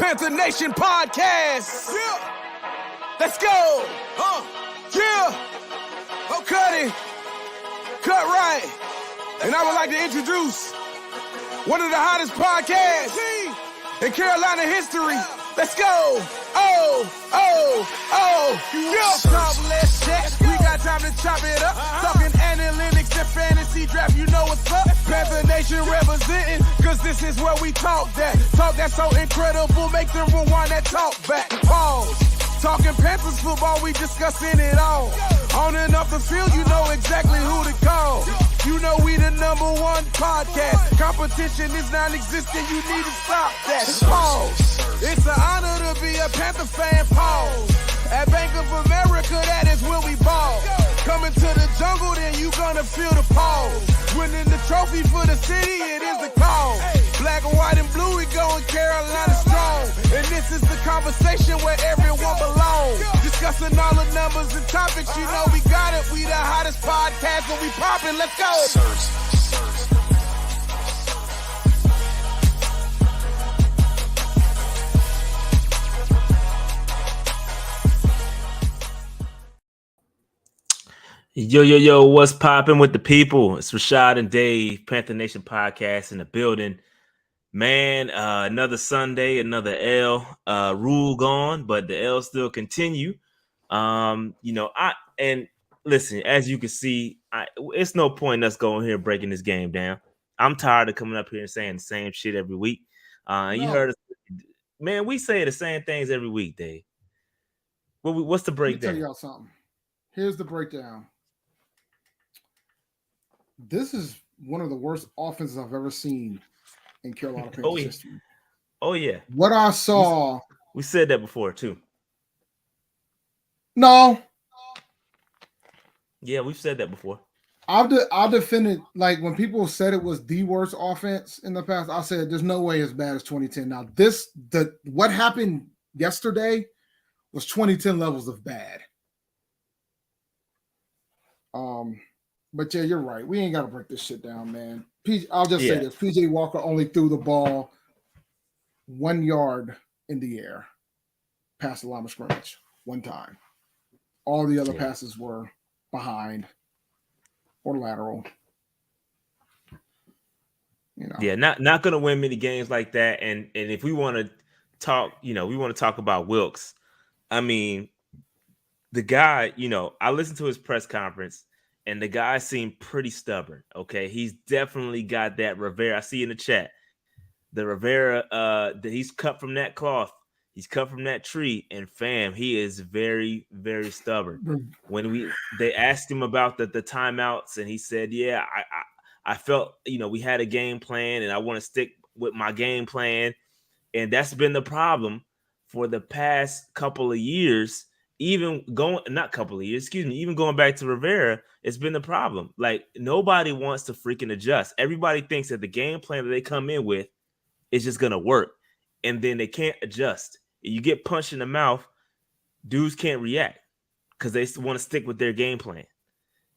Panther Nation podcast. Yeah. Let's go. Yeah. Oh, cut it. Cut right. And I would like to introduce one of the hottest podcasts in Carolina history. Let's go. Yeah. Talk, let's check. We got time to chop it up. Talking analytics and fantasy draft. You know what's up. Panther Nation representing, cause this is where we talk that. Talk that's so incredible. Make them rewind that talk back. Pause. Talking Panthers football, we discussing it all. On and off the field, you know exactly who to call. You know we the #1 podcast. Competition is non-existent, you need to stop that. Pause. It's an honor to be a Panther fan, pause. At Bank of America, that is where we ball. Coming to the jungle, then you gonna feel the pause. Winning the trophy for the city, it is the cause. Black, white, and blue, we going Carolina strong. And this is the conversation where everyone belongs. Discussing all the numbers and topics, you know we got it. We the hottest podcast and we poppin', let's go. Yo, what's popping with the people? It's Rashad and Dave, Panther Nation podcast in the building. Man, another Sunday, another L. Rule gone, but the L still continue. And listen, as you can see, it's no point in us going here breaking this game down. I'm tired of coming up here and saying the same shit every week. You heard us, man. We say the same things every week, Dave. What's the breakdown? Let me tell y'all something. Here's the breakdown. This is one of the worst offenses I've ever seen in Carolina Panthers history. Oh, yeah. What I saw... We said that before, too. No. Yeah, we've said that before. I'll defend it. Like, when people said it was the worst offense in the past, I said there's no way as bad as 2010. Now, what happened yesterday was 2010 levels of bad. But yeah, you're right. We ain't got to break this shit down, man. I'll just say this. PJ Walker only threw the ball 1 yard in the air past the line of scrimmage one time. All the other passes were behind or lateral. You know. Yeah, not going to win many games like that. And if we want to talk, we want to talk about Wilkes. I mean, the guy, I listened to his press conference. And the guy seemed pretty stubborn. Okay, he's definitely got that Rivera. I see in the chat, the Rivera. That he's cut from that cloth. He's cut from that tree. And fam, he is very, very stubborn. When they asked him about the timeouts, and he said, "Yeah, I felt we had a game plan, and I want to stick with my game plan." And that's been the problem for the past couple of years. Even going back to Rivera, it's been the problem. Like, nobody wants to freaking adjust. Everybody thinks that the game plan that they come in with is just going to work. And then they can't adjust. You get punched in the mouth, dudes can't react because they want to stick with their game plan.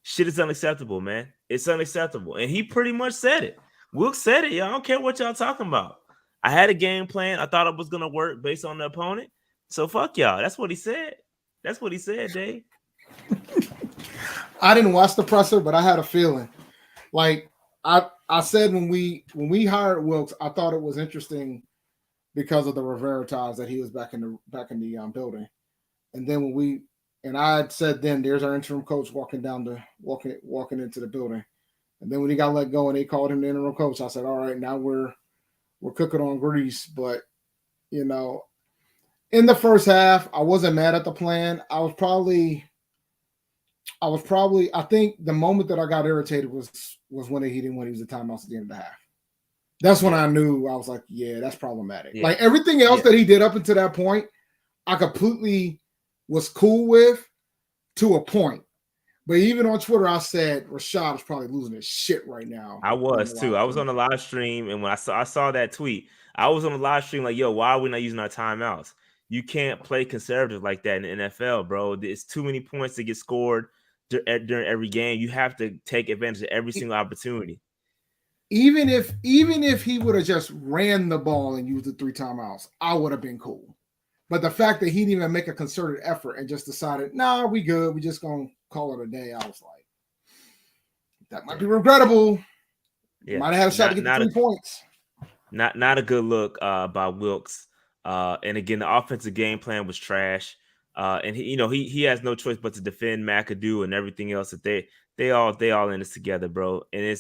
Shit is unacceptable, man. It's unacceptable. And he pretty much said it. Wilkes said it, y'all. I don't care what y'all talking about. I had a game plan. I thought it was going to work based on the opponent. So fuck y'all. That's what he said. That's what he said, Dave. I didn't watch the presser, but I had a feeling. Like I said when we hired Wilkes, I thought it was interesting because of the Rivera ties that he was back in the building. And then I had said then there's our interim coach walking into the building. And then when he got let go and they called him the interim coach, I said, all right, now we're cooking on grease. But in the first half, I wasn't mad at the plan. I think the moment that I got irritated was when he didn't use the timeouts at the end of the half. That's when I knew. I was like, yeah, that's problematic. Yeah. Like, everything else that he did up until that point, I completely was cool with to a point. But even on Twitter, I said Rashad is probably losing his shit right now. I was too. I was on the live stream, and when I saw that tweet, I was on the live stream like, yo, why are we not using our timeouts? You can't play conservative like that in the NFL, bro. It's too many points to get scored during every game. You have to take advantage of every single opportunity. even if he would have just ran the ball and used the 3 timeouts, I would have been cool. But the fact that he didn't even make a concerted effort and just decided, nah, we good, we just gonna call it a day, I was like, that might be regrettable. Yeah. Might have had a shot to get the 3 points. Not a good look by Wilkes. And again, the offensive game plan was trash. And he has no choice but to defend McAdoo and everything else that they all in this together, bro. And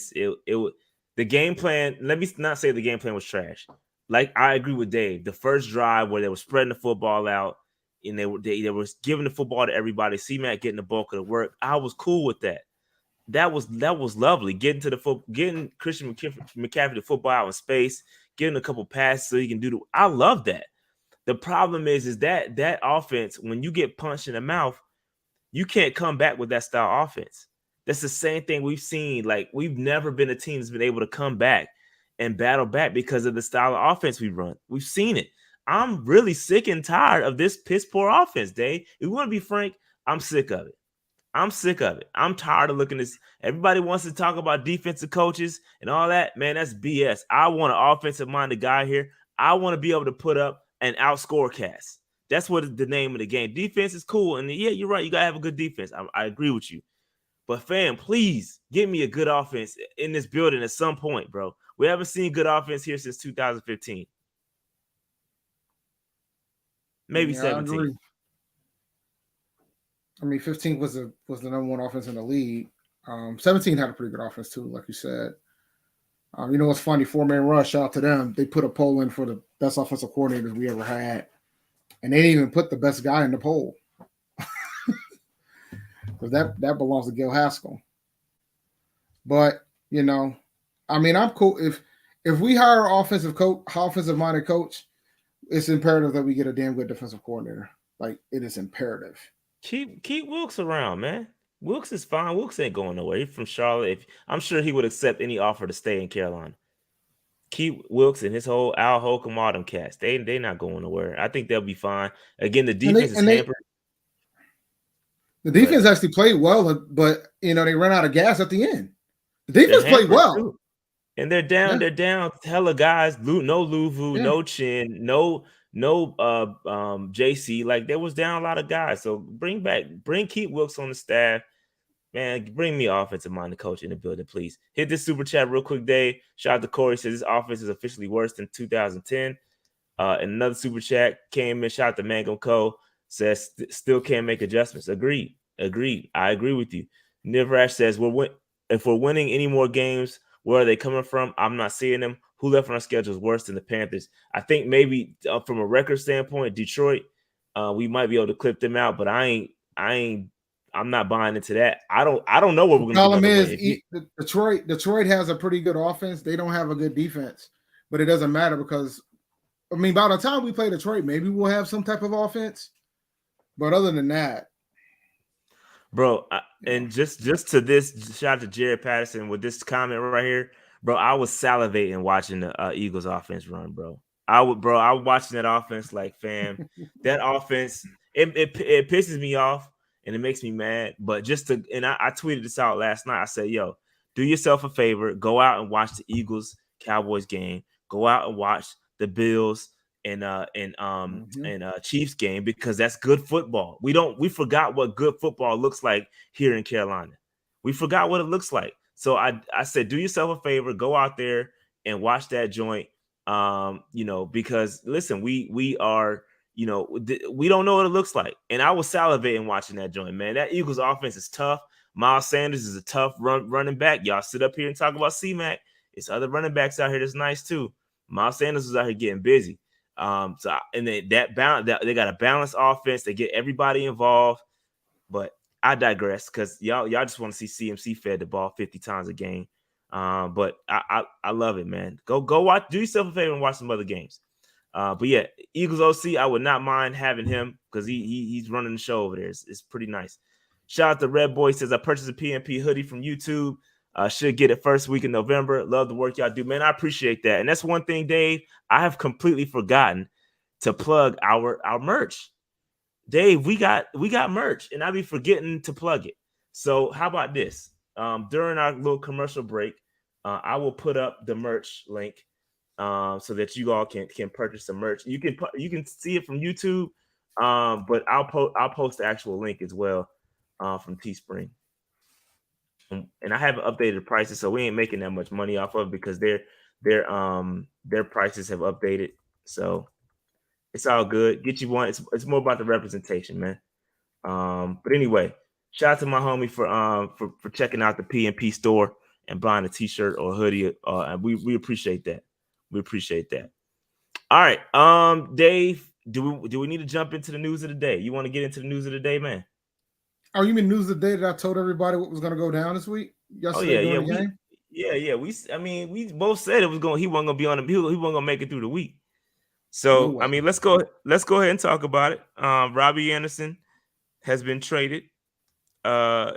the game plan. Let me not say the game plan was trash. Like, I agree with Dave. The first drive where they were spreading the football out and they were giving the football to everybody. C-Mac getting the bulk of the work. I was cool with that. That was lovely. Getting Christian McCaffrey the football out in space, getting a couple passes so he can do I love that. The problem is that offense, when you get punched in the mouth, you can't come back with that style offense. That's the same thing we've seen. Like, we've never been a team that's been able to come back and battle back because of the style of offense we run. We've seen it. I'm really sick and tired of this piss poor offense, Dave. If you want to be frank, I'm sick of it. I'm sick of it. I'm tired of looking at this. Everybody wants to talk about defensive coaches and all that. Man, that's BS. I want an offensive-minded guy here. I want to be able to put up and outscore cast. That's what the name of the game. Defense is cool. And yeah, you're right. You got to have a good defense. I agree with you. But fam, please give me a good offense in this building at some point, bro. We haven't seen good offense here since 2015. Maybe 17. I mean, 15 was the number one offense in the league. 17 had a pretty good offense too, like you said. You know what's funny? 4-man rush. Shout out to them. They put a poll in for the best offensive coordinators we ever had, and they didn't even put the best guy in the poll because that belongs to Gil Haskell. But I mean, I'm cool if we hire an offensive-minded coach. It's imperative that we get a damn good defensive coordinator. Like, it is imperative. Keep Wilkes around, man. Wilkes is fine. Wilkes ain't going nowhere. He's from Charlotte. I'm sure he would accept any offer to stay in Carolina. Keep Wilkes and his whole Al Holcomb Autumn cast. They not going nowhere. I think they'll be fine. Again, the defense is hampered. The defense actually played well, but they ran out of gas at the end. The defense played well. Too. And they're down. Yeah. They're down. Hella guys. No Luvu. Yeah. No Chin. No JC. Like, there was down a lot of guys. So keep Wilkes on the staff. Man, bring me offensive-minded coach in the building, please. Hit this super chat real quick, Dave. Shout out to Corey. Says this offense is officially worse than 2010. And another super chat came in. Shout out to Mango Co. Says still can't make adjustments. Agreed. I agree with you. Nivrash says if we're winning any more games, where are they coming from? I'm not seeing them. Who left on our schedule is worse than the Panthers? I think maybe from a record standpoint, Detroit, we might be able to clip them out, but I'm not buying into that. I don't know what we're going to do. Detroit has a pretty good offense. They don't have a good defense, but it doesn't matter because, I mean, by the time we play Detroit, maybe we'll have some type of offense. But other than that, bro, and just to this, shout out to Jared Patterson with this comment right here, bro. I was salivating watching the Eagles offense run, bro. I was watching that offense like, fam, that offense, it pisses me off. And it makes me mad, but I tweeted this out last night. I said, yo, do yourself a favor. Go out and watch the Eagles-Cowboys game. Go out and watch the Bills and Chiefs game, because that's good football. We forgot what good football looks like here in Carolina. We forgot what it looks like. So I said, do yourself a favor. Go out there and watch that joint, because, listen, we are – we don't know what it looks like. And I was salivating watching that joint, man. That Eagles offense is tough. Miles Sanders is a tough running back. Y'all sit up here and talk about C-Mac. It's other running backs out here that's nice too. Miles Sanders is out here getting busy. They got a balanced offense. They get everybody involved. But I digress, because y'all just want to see CMC fed the ball 50 times a game. But I love it, man. Go watch. Do yourself a favor and watch some other games. But yeah, Eagles OC, I would not mind having him, because he's running the show over there. It's pretty nice. Shout out to Red Boy. Says I purchased a PNP hoodie from YouTube. Should get it first week in November. Love the work y'all do, man. I appreciate that. And that's one thing, Dave, I have completely forgotten to plug our merch. Dave, we got merch, and I be forgetting to plug it. So how about this? During our little commercial break, I will put up the merch link so that you all can purchase some merch. You can see it from YouTube, but I'll post the actual link as well from Teespring. And I haven't updated the prices, so we ain't making that much money off of it because their prices have updated. So it's all good. Get you one. It's more about the representation, man. But anyway, shout out to my homie for checking out the PNP store and buying a t-shirt or a hoodie. We appreciate that. We appreciate that. All right. Dave, do we need to jump into the news of the day? You want to get into the news of the day, man? Oh, you mean news of the day that I told everybody what was going to go down this week? Yesterday during the game? Yeah. We both said he wasn't gonna be on he wasn't gonna make it through the week. So No, I mean, let's go ahead and talk about it. Robbie Anderson has been traded to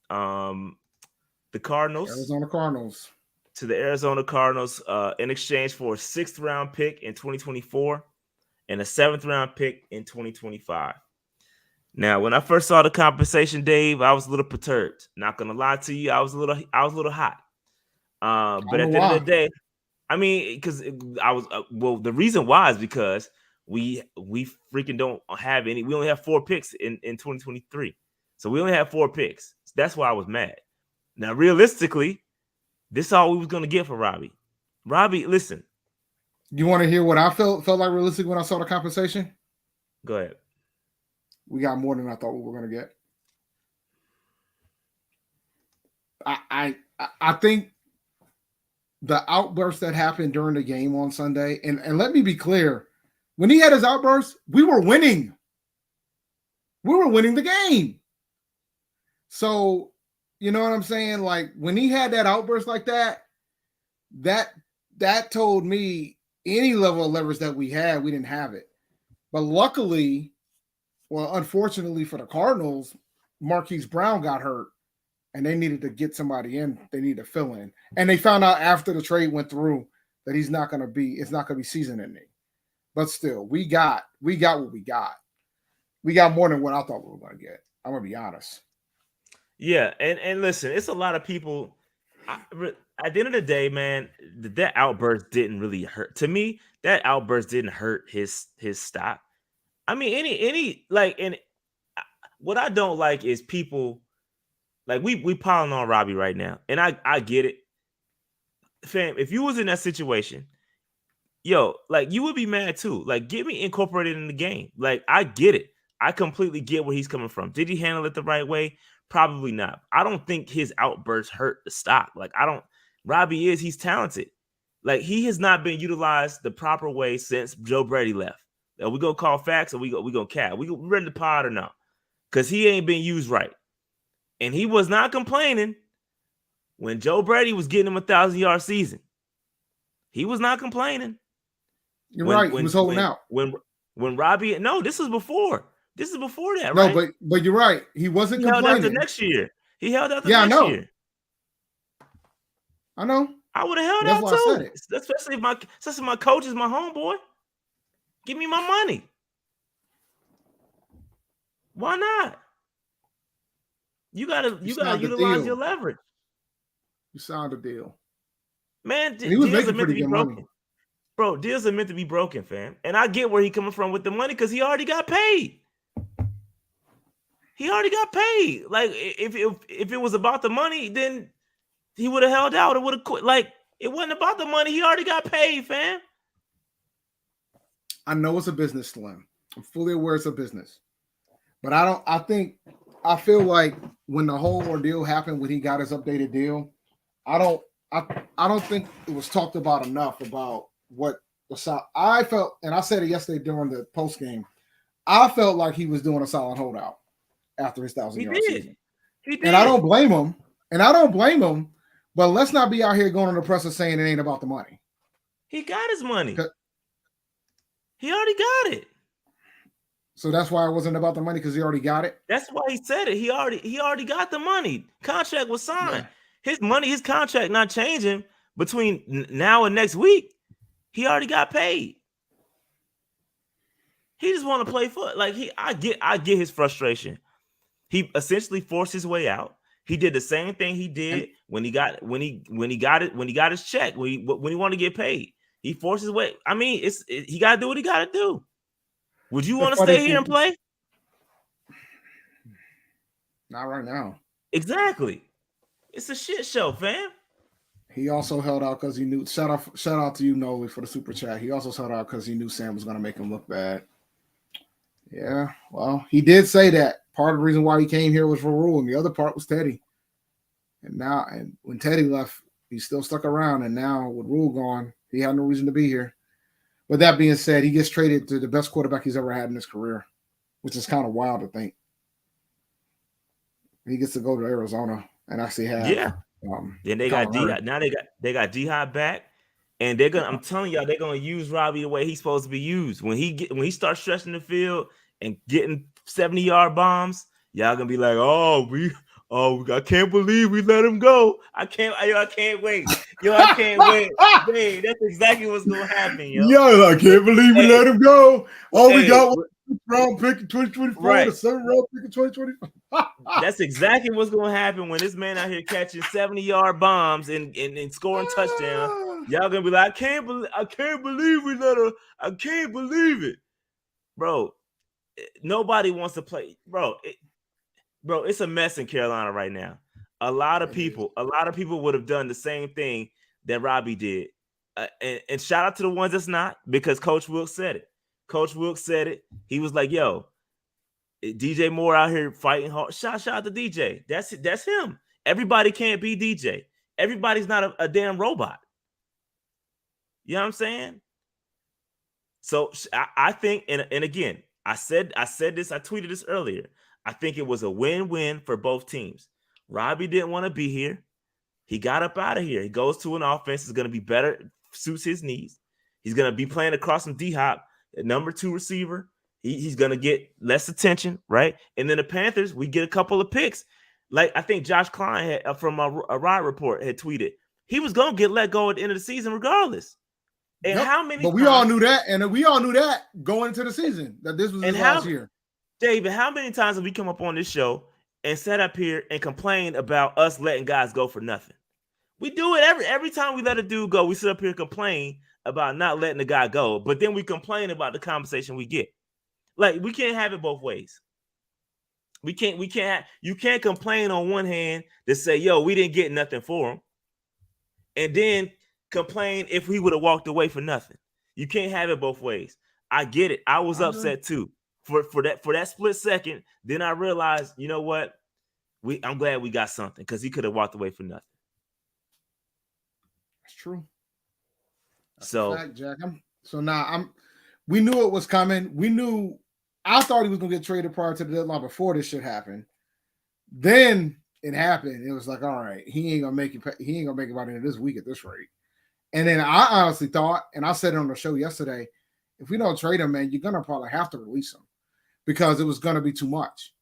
the Cardinals. Arizona Cardinals. To the Arizona Cardinals in exchange for a 6th round pick in 2024 and a 7th round pick in 2025. Now, when I first saw the compensation, Dave, I was a little perturbed. Not gonna lie to you, I was a little hot. But at the end of the day, I mean, because I was the reason why is because we freaking don't have any. We only have 4 picks in 2023, so we only have 4 picks. So that's why I was mad. Now, realistically, this is all we was gonna get for Robbie. Robbie, listen. You want to hear what I felt like realistic when I saw the compensation? Go ahead. We got more than I thought we were going to get. I think the outburst that happened during the game on Sunday, and let me be clear, when he had his outburst, we were winning. We were winning the game. So, you know what I'm saying? Like when he had that outburst like that told me any level of leverage that we had, we didn't have it. But luckily, well, unfortunately for the Cardinals, Marquise Brown got hurt, and they needed to get somebody in. They needed to fill in, and they found out after the trade went through that it's not going to be season ending. But still, we got what we got. We got more than what I thought we were going to get. I'm going to be honest. Yeah, and listen, it's a lot of people. At the end of the day, man, that outburst didn't really hurt. To me, that outburst didn't hurt his stock. I mean, what I don't like is people like we piling on Robbie right now, and I get it, fam. If you was in that situation, yo, like you would be mad too. Like, get me incorporated in the game. Like, I get it. I completely get where he's coming from. Did he handle it the right way? Probably not. I don't think his outburst hurt the stock. Like, Robbie he's talented. Like, he has not been utilized the proper way since Joe Brady left. Are we gonna call facts or we gonna cap? We ready the pod or not? Because he ain't been used right. And he was not complaining when Joe Brady was getting him a 1,000-yard season. He was not complaining. You're right. He was holding out. When Robbie, no, this is before. This is before that, right? No, but you're right. He wasn't complaining. Held out the next year. He held out the next year. I know. I would have held out too. Especially if my coach is my homeboy. Give me my money. Why not? You gotta utilize your leverage. You signed a deal. Man, deals are meant to be broken. Money. Bro, deals are meant to be broken, fam. And I get where he coming from with the money because he already got paid. He already got paid. Like, if it was about the money, then he would have held out or would have quit. Like, it wasn't about the money. He already got paid, fam. I know it's a business, Slim. I'm fully aware it's a business. But I feel like when the whole ordeal happened, when he got his updated deal, I don't think it was talked about enough about what the I felt, and I said it yesterday during the post game. I felt like he was doing a solid holdout after his 1,000-yard season. He did. And I don't blame him. But let's not be out here going on the press and saying it ain't about the money. He got his money. He already got it. So that's why it wasn't about the money, because he already got it. That's why he said it. He already got the money. Contract was signed. Yeah. His contract not changing between now and next week. He already got paid. He just want to play foot. Like, I get his frustration. He essentially forced his way out. He did the same thing he did when he got his check, when he wanted to get paid. He forced his way. I mean, he got to do what he got to do. Would you want to stay here and play? Not right now. Exactly. It's a shit show, fam. He also held out because he knew. Shout out to you, Noli, for the super chat. He also held out because he knew Sam was going to make him look bad. Yeah, well, he did say that part of the reason why he came here was for Rule, and the other part was Teddy. And when Teddy left, he still stuck around. And now with Rule gone, he had no reason to be here. But that being said, he gets traded to the best quarterback he's ever had in his career, which is kind of wild to think. He gets to go to Arizona and actually have then they got they got D-Hop back, and I'm telling y'all, they're gonna use Robbie the way he's supposed to be used. When he starts stretching the field and getting 70-yard bombs, y'all gonna be like, I can't believe we let him go. I can't wait. I can't wait. Hey, that's exactly what's gonna happen, yo. Yo, I can't believe we let him go. We got one round pick in 2024, right. The 7th round pick in 2024. That's exactly what's gonna happen when this man out here catching 70-yard bombs and scoring touchdowns. Y'all gonna be like, I can't believe we let her. I can't believe it, bro. Nobody wants to play, bro. It's a mess in Carolina right now. A lot of people would have done the same thing that Robbie did. And shout out to the ones that's not, because Coach Wilkes said it. Coach Wilkes said it. He was like, yo, DJ Moore out here fighting hard. Shout out to DJ. That's him. Everybody can't be DJ. Everybody's not a damn robot. You know what I'm saying? So I think, and again, I said this, I tweeted this earlier. I think it was a win-win for both teams. Robbie didn't want to be here. He got up out of here. He goes to an offense that's going to be better, suits his needs. He's going to be playing across from D-Hop, number 2 receiver. He's going to get less attention, right? And then the Panthers, we get a couple of picks. Like I think Josh Klein had, from a Rod Report had tweeted, he was going to get let go at the end of the season regardless. And how many? But we all knew that, and we all knew that going into the season that this was his last year. David, how many times have we come up on this show and sat up here and complain about us letting guys go for nothing? We do it every time we let a dude go. We sit up here and complain about not letting the guy go, but then we complain about the compensation we get. Like, we can't have it both ways. You can't complain on one hand to say, yo, we didn't get nothing for him, and then complain if we would have walked away for nothing. You can't have it both ways. I get it. I was upset too for that split second. Then I realized, you know what? I'm glad we got something, because he could have walked away for nothing. That's true. That's so fact, Jack. So now we knew it was coming. I thought he was gonna get traded prior to the deadline before this shit happened. Then it happened. It was like, all right, he ain't gonna make it by the end of this week at this rate. And then I honestly thought, and I said it on the show yesterday, if we don't trade him, man, you're gonna probably have to release him, because it was gonna be too much.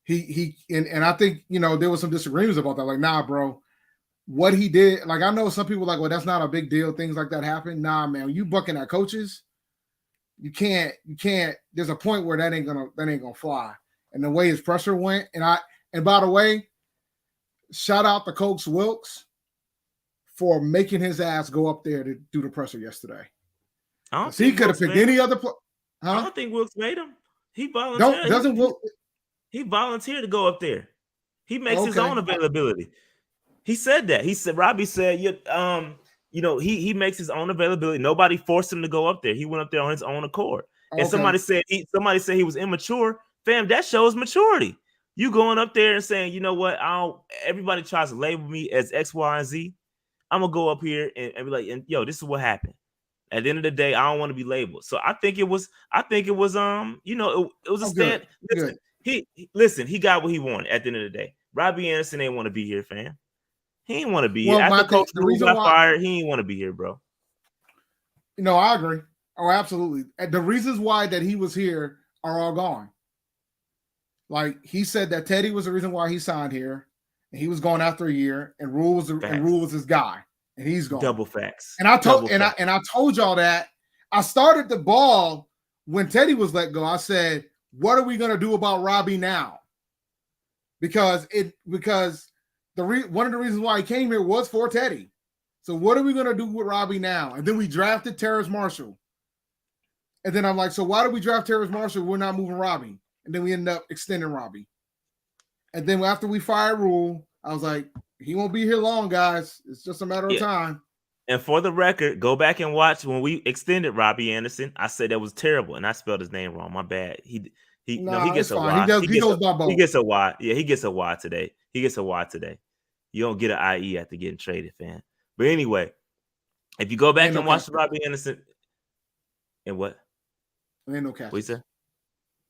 And I think, there was some disagreements about that. Like, nah, bro, what he did. Like, I know some people like, well, that's not a big deal. Things like that happen. Nah, man, when you bucking at coaches, you can't. There's a point where that ain't gonna fly. And the way his pressure went, and by the way, shout out to Coach Wilkes for making his ass go up there to do the pressure yesterday. He could have picked any other player. I don't think Wilkes made him. He volunteered. He volunteered to go up there. He makes his own availability. He said that. Robbie said, he makes his own availability. Nobody forced him to go up there. He went up there on his own accord. And somebody said he was immature. Fam, that shows maturity. You going up there and saying, you know what? Everybody tries to label me as X, Y, and Z. I'm gonna go up here and be like, this is what happened. At the end of the day, I don't want to be labeled. So I think it was it was a stand. Listen, he got what he wanted at the end of the day. Robbie Anderson ain't want to be here, fam. He ain't want to be here. After Coach Rule got fired, he ain't want to be here, bro. No, I agree. Oh, absolutely. And the reasons why that he was here are all gone. Like, he said that Teddy was the reason why he signed here, and he was gone after a year, and Rule was his guy, and he's gone. Double facts. And I told y'all that. I started the ball when Teddy was let go. I said, what are we going to do about Robbie now? Because one of the reasons why he came here was for Teddy. So what are we going to do with Robbie now? And then we drafted Terrace Marshall. And then I'm like, so why did we draft Terrace Marshall? We're not moving Robbie. And then we ended up extending Robbie. And then after we fired Rule, I was like, he won't be here long, guys. It's just a matter of time. And for the record, go back and watch when we extended Robbie Anderson. I said that was terrible, and I spelled his name wrong. My bad. He gets a Y. He goes by both. He gets a Y. Yeah, he gets a Y today. He gets a Y today. You don't get an IE after getting traded, fam. But anyway, if you go back and watch Robbie Anderson, and what? Ain't no catches. What you say?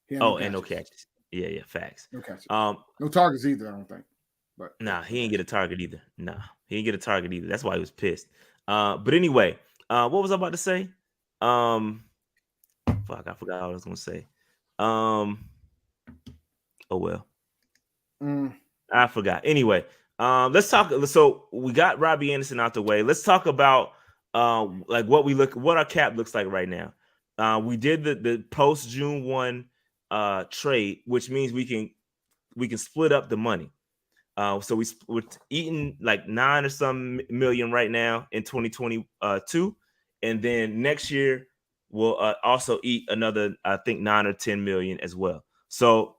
And no catches. Yeah, facts. No catches. No targets either, I don't think. But nah, he ain't get a target either. Nah, he didn't get a target either. That's why he was pissed. But anyway, what was I about to say? Fuck, I forgot what I was gonna say. Oh well. I forgot. Anyway, let's talk. So we got Robbie Anderson out the way. Let's talk about like what our cap looks like right now. We did the post June 1 trade, which means we can split up the money. So we're eating like 9 or some million right now in 2022, and then next year we'll also eat another, I think, 9 or 10 million as well. So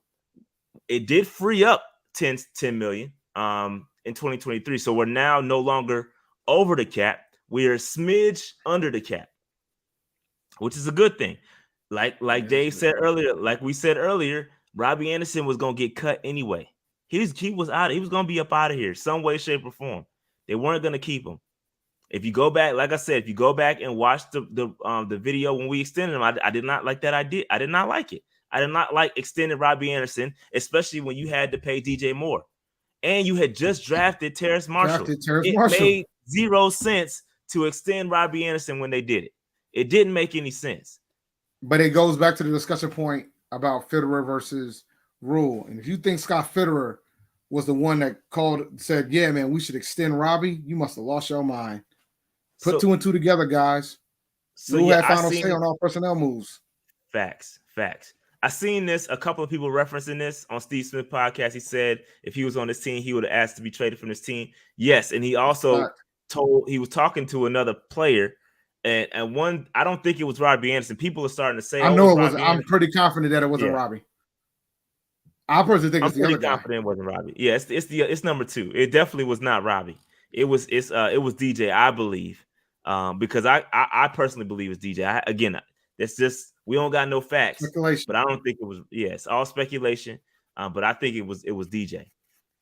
it did free up 10 million in 2023. So we're now no longer over the cap. We're a smidge under the cap, which is a good thing. Like Dave said earlier, like we said earlier, Robbie Anderson was gonna get cut anyway. He was out. He was gonna be up out of here some way, shape, or form. They weren't gonna keep him. If you go back, like I said, if you go back and watch the video when we extended him, I did not like that idea. I did not like it. I did not like extending Robbie Anderson, especially when you had to pay DJ Moore and you had just drafted Terrace Marshall. It made 0 sense to extend Robbie Anderson when they did it. It didn't make any sense. But it goes back to the discussion point about Fitterer versus Rule. And if you think Scott Fitterer was the one that said, yeah, man, we should extend Robbie, you must have lost your mind. Put 2 and 2 together, guys. So Rule had final say on all personnel moves. Facts. I seen this, a couple of people referencing this on Steve Smith podcast. He said if he was on this team, he would have asked to be traded from this team. Yes, and he also he was talking to another player. And one, I don't think it was Robbie Anderson. People are starting to say, I know it was. I'm pretty confident that it wasn't Robbie. I personally think it's the other guy. I'm confident it wasn't Robbie. Yeah, it's number 2. It definitely was not Robbie. It was DJ, I believe, because I personally believe it's DJ. Again, that's just, we don't got no facts, speculation. But I don't think it was. Yeah, it's all speculation. But I think it was DJ.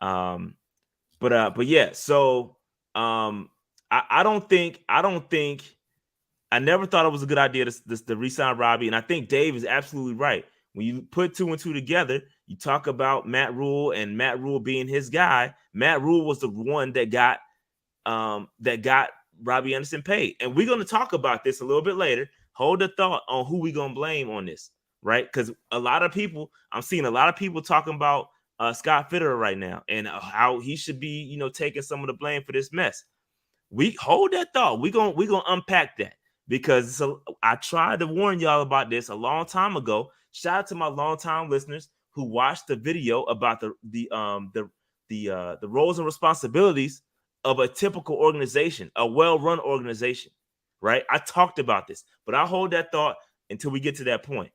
But yeah. So I don't think. I never thought it was a good idea to re-sign Robbie, and I think Dave is absolutely right. When you put 2 and 2 together, you talk about Matt Rule and Matt Rule being his guy. Matt Rule was the one that got Robbie Anderson paid, and we're going to talk about this a little bit later. Hold the thought on who we're going to blame on this, right? Because I'm seeing a lot of people talking about Scott Fitterer right now and how he should be, taking some of the blame for this mess. We hold that thought. We're gonna unpack that. Because I tried to warn y'all about this a long time ago. Shout out to my longtime listeners who watched the video about the roles and responsibilities of a typical organization, a well-run organization, right? I talked about this, but I'll hold that thought until we get to that point.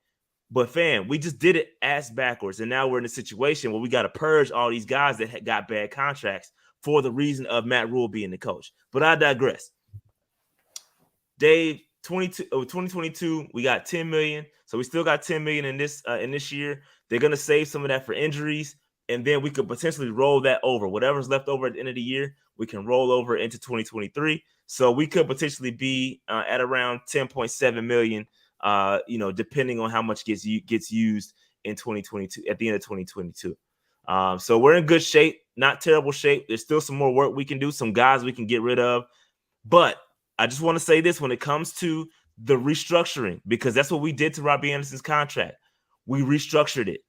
But fam, we just did it ass backwards, and now we're in a situation where we got to purge all these guys that got bad contracts for the reason of Matt Rule being the coach. But I digress. Dave, 2022, we got 10 million. So we still got 10 million in this year. They're going to save some of that for injuries, and then we could potentially roll that over. Whatever's left over at the end of the year, we can roll over into 2023. So we could potentially be at around 10.7 million, depending on how much gets used in 2022, at the end of 2022. So we're in good shape, not terrible shape. There's still some more work we can do, some guys we can get rid of. But I just want to say this when it comes to the restructuring, because that's what we did to Robbie Anderson's contract. We restructured it.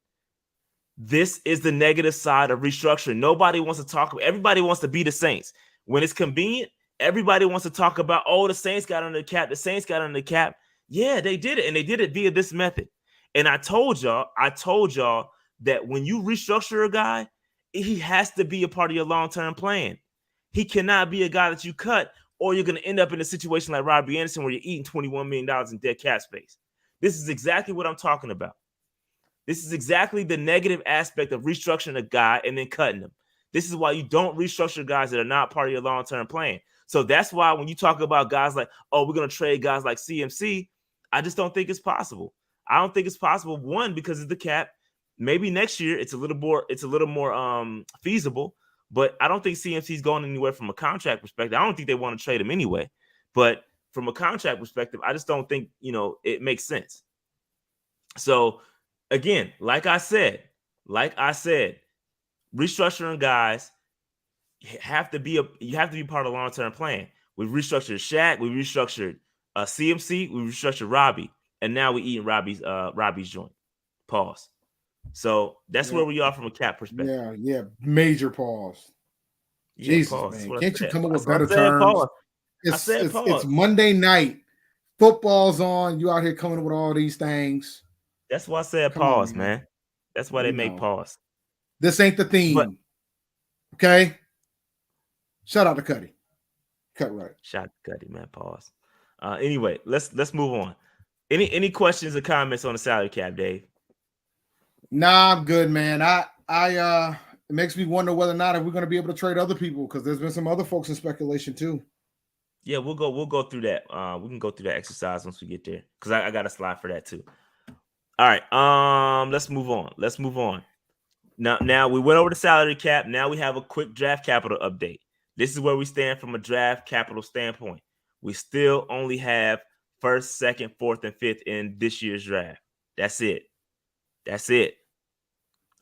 This is the negative side of restructuring. Nobody wants to talk about, everybody wants to be the Saints. When it's convenient, everybody wants to talk about, the Saints got under the cap. The Saints got under the cap. Yeah, they did it. And they did it via this method. And I told y'all that when you restructure a guy he has to be a part of your long-term plan. He cannot be a guy that you cut, or you're going to end up in a situation like Robbie Anderson where you're eating $21 million in dead cap space. This is exactly what I'm talking about. This is exactly the negative aspect of restructuring a guy and then cutting him. This is why you don't restructure guys that are not part of your long-term plan. So that's why when you talk about guys like, oh, we're going to trade guys like CMC, I just don't think it's possible. I don't think it's possible, one, because of the cap. Maybe next year it's a little more feasible, but I don't think CMC's going anywhere from a contract perspective. I don't think they want to trade him anyway. But from a contract perspective, I just don't think, it makes sense. So again, like I said, restructuring guys you have to be part of the long-term plan. We restructured Shaq, we restructured CMC, we restructured Robbie, and now we eating Robbie's joint. Pause. So that's where we are from a cap perspective. Yeah, major pause. Yeah, Jesus, pause. man, can't you come up with That's better terms? pause. It's Monday night, football's on. You out here coming up with all these things. That's why I said pause, man. That's why they make pause. This ain't the theme. Okay. Shout out to Cuddy. Cut right. Shout out to Cuddy, man. Pause. Anyway, let's move on. Any questions or comments on the salary cap, Dave? Nah, I'm good, man. It makes me wonder whether or not if we're going to be able to trade other people, because there's been some other folks in speculation too. Yeah, we'll go through that. We can go through that exercise once we get there, because I got a slide for that too. All right. Let's move on. Now we went over the salary cap. Now we have a quick draft capital update. This is where we stand from a draft capital standpoint. We still only have 1st, 2nd, 4th, and 5th in this year's draft. That's it.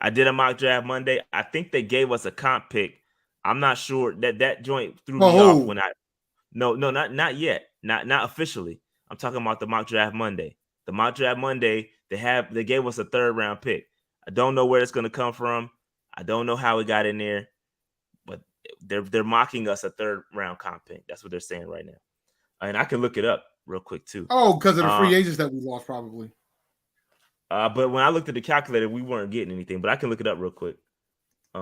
I did a mock draft Monday. I think they gave us a comp pick. I'm not sure that joint threw me off when not yet. Not officially. I'm talking about the mock draft Monday. The mock draft Monday, they gave us a 3rd round pick. I don't know where it's going to come from. I don't know how it got in there, but they're mocking us a 3rd round comp pick. That's what they're saying right now. And I can look it up real quick too. Oh, because of the free agents that we lost, probably. But when I looked at the calculator, we weren't getting anything. But I can look it up real quick. We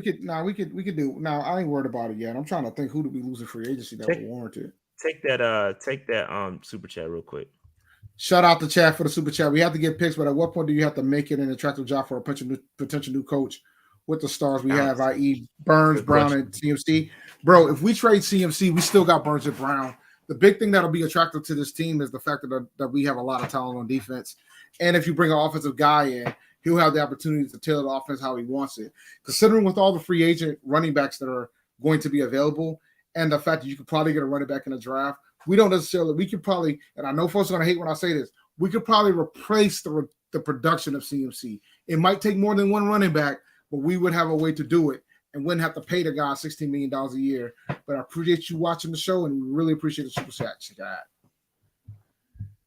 could do. Now I ain't worried about it yet. I'm trying to think who did we lose in free agency that would warrant it. Take that super chat real quick. Shout out to chat for the super chat. We have to get picks, but at what point do you have to make it an attractive job for a potential new coach with the stars we have, i.e. Burns, Brown, and CMC? Bro, if we trade CMC, we still got Burns and Brown. The big thing that'll be attractive to this team is the fact that we have a lot of talent on defense. And if you bring an offensive guy in, he'll have the opportunity to tailor the offense how he wants it. Considering with all the free agent running backs that are going to be available and the fact that you could probably get a running back in the draft, we could probably, and I know folks are going to hate when I say this, we could probably replace the production of CMC. It might take more than one running back, but we would have a way to do it and wouldn't have to pay the guy $16 million a year. But I appreciate you watching the show, and we really appreciate the super chat you got.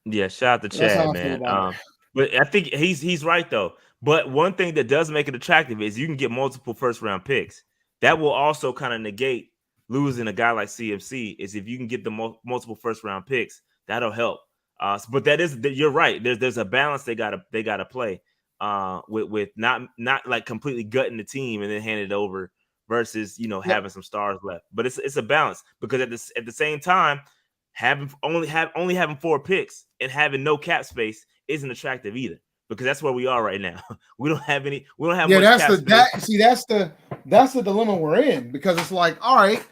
Yeah, shout out to Chad, man. But I think he's right though. But one thing that does make it attractive is you can get multiple 1st round picks. That will also kind of negate losing a guy like CMC. Is if you can get the multiple 1st round picks, that'll help. But you're right. There's a balance they gotta play with not like completely gutting the team and then hand it over versus having some stars left. But it's a balance, because at the same time, only having 4 picks and having no cap space isn't attractive either, because that's where we are right now. We don't have much cap space. That's the dilemma we're in, because it's like, all right,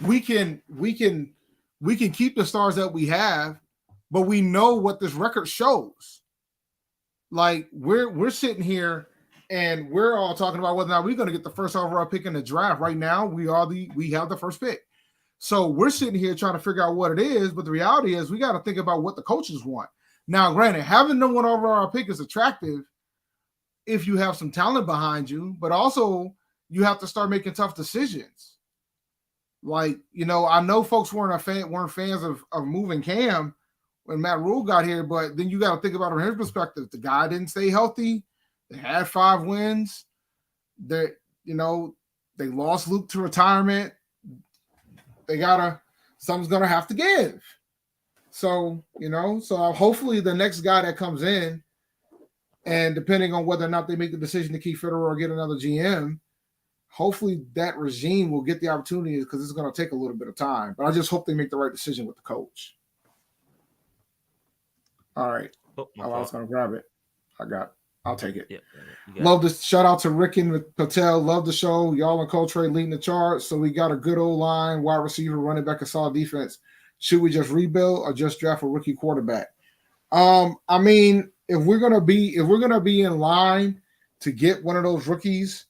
we can keep the stars that we have, but we know what this record shows. Like we're sitting here and we're all talking about whether or not we're going to get the 1st overall pick in the draft. Right now, we have the 1st pick. So we're sitting here trying to figure out what it is, but the reality is we got to think about what the coaches want. Now, granted, having no 1 overall pick is attractive if you have some talent behind you, but also you have to start making tough decisions. Like, I know folks weren't fans of moving Cam when Matt Rule got here, but then you got to think about it from his perspective. The guy didn't stay healthy. They had 5 wins. They lost Luke to retirement. Something's gonna have to give. So hopefully the next guy that comes in, and depending on whether or not they make the decision to keep Fitterer or get another GM, hopefully that regime will get the opportunity because it's going to take a little bit of time. But I just hope they make the right decision with the coach. All right. I was going to grab it. I'll take it. Yep. Love this. Shout out to Rick and Patel. Love the show. Y'all and Coltrane leading the charge. So we got a good old line, wide receiver, running back, a solid defense. Should we just rebuild or just draft a rookie quarterback? I mean, if we're gonna be in line to get one of those rookies,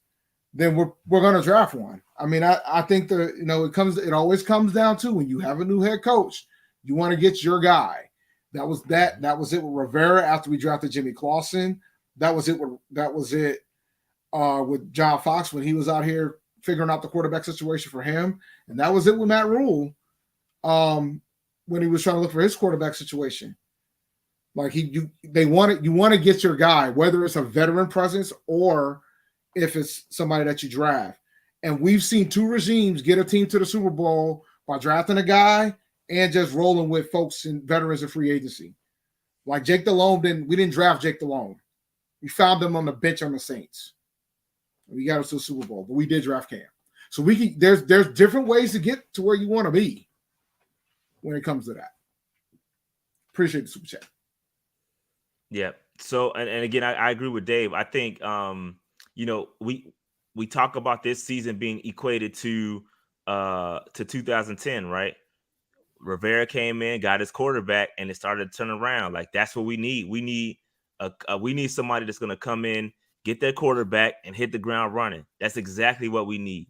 then we're gonna draft one. I mean, I think it always comes down to when you have a new head coach, you want to get your guy. That was it with Rivera after we drafted Jimmy Clausen. That was it with John Fox when he was out here figuring out the quarterback situation for him, and that was it with Matt Rule when he was trying to look for his quarterback situation. Like you want to get your guy, whether it's a veteran presence or if it's somebody that you draft. And we've seen two regimes get a team to the Super Bowl by drafting a guy and just rolling with folks and veterans in free agency. Like Jake Delhomme, we didn't draft Jake Delhomme. We found him on the bench on the Saints. We got us to the Super Bowl, but we did draft Cam. So there's different ways to get to where you want to be when it comes to that. Appreciate the super chat. Yeah. So and again, I agree with Dave. I think we talk about this season being equated to 2010, right? Rivera came in, got his quarterback, and it started to turn around. Like that's what we need. We need somebody that's going to come in, get their quarterback, and hit the ground running. That's exactly what we need.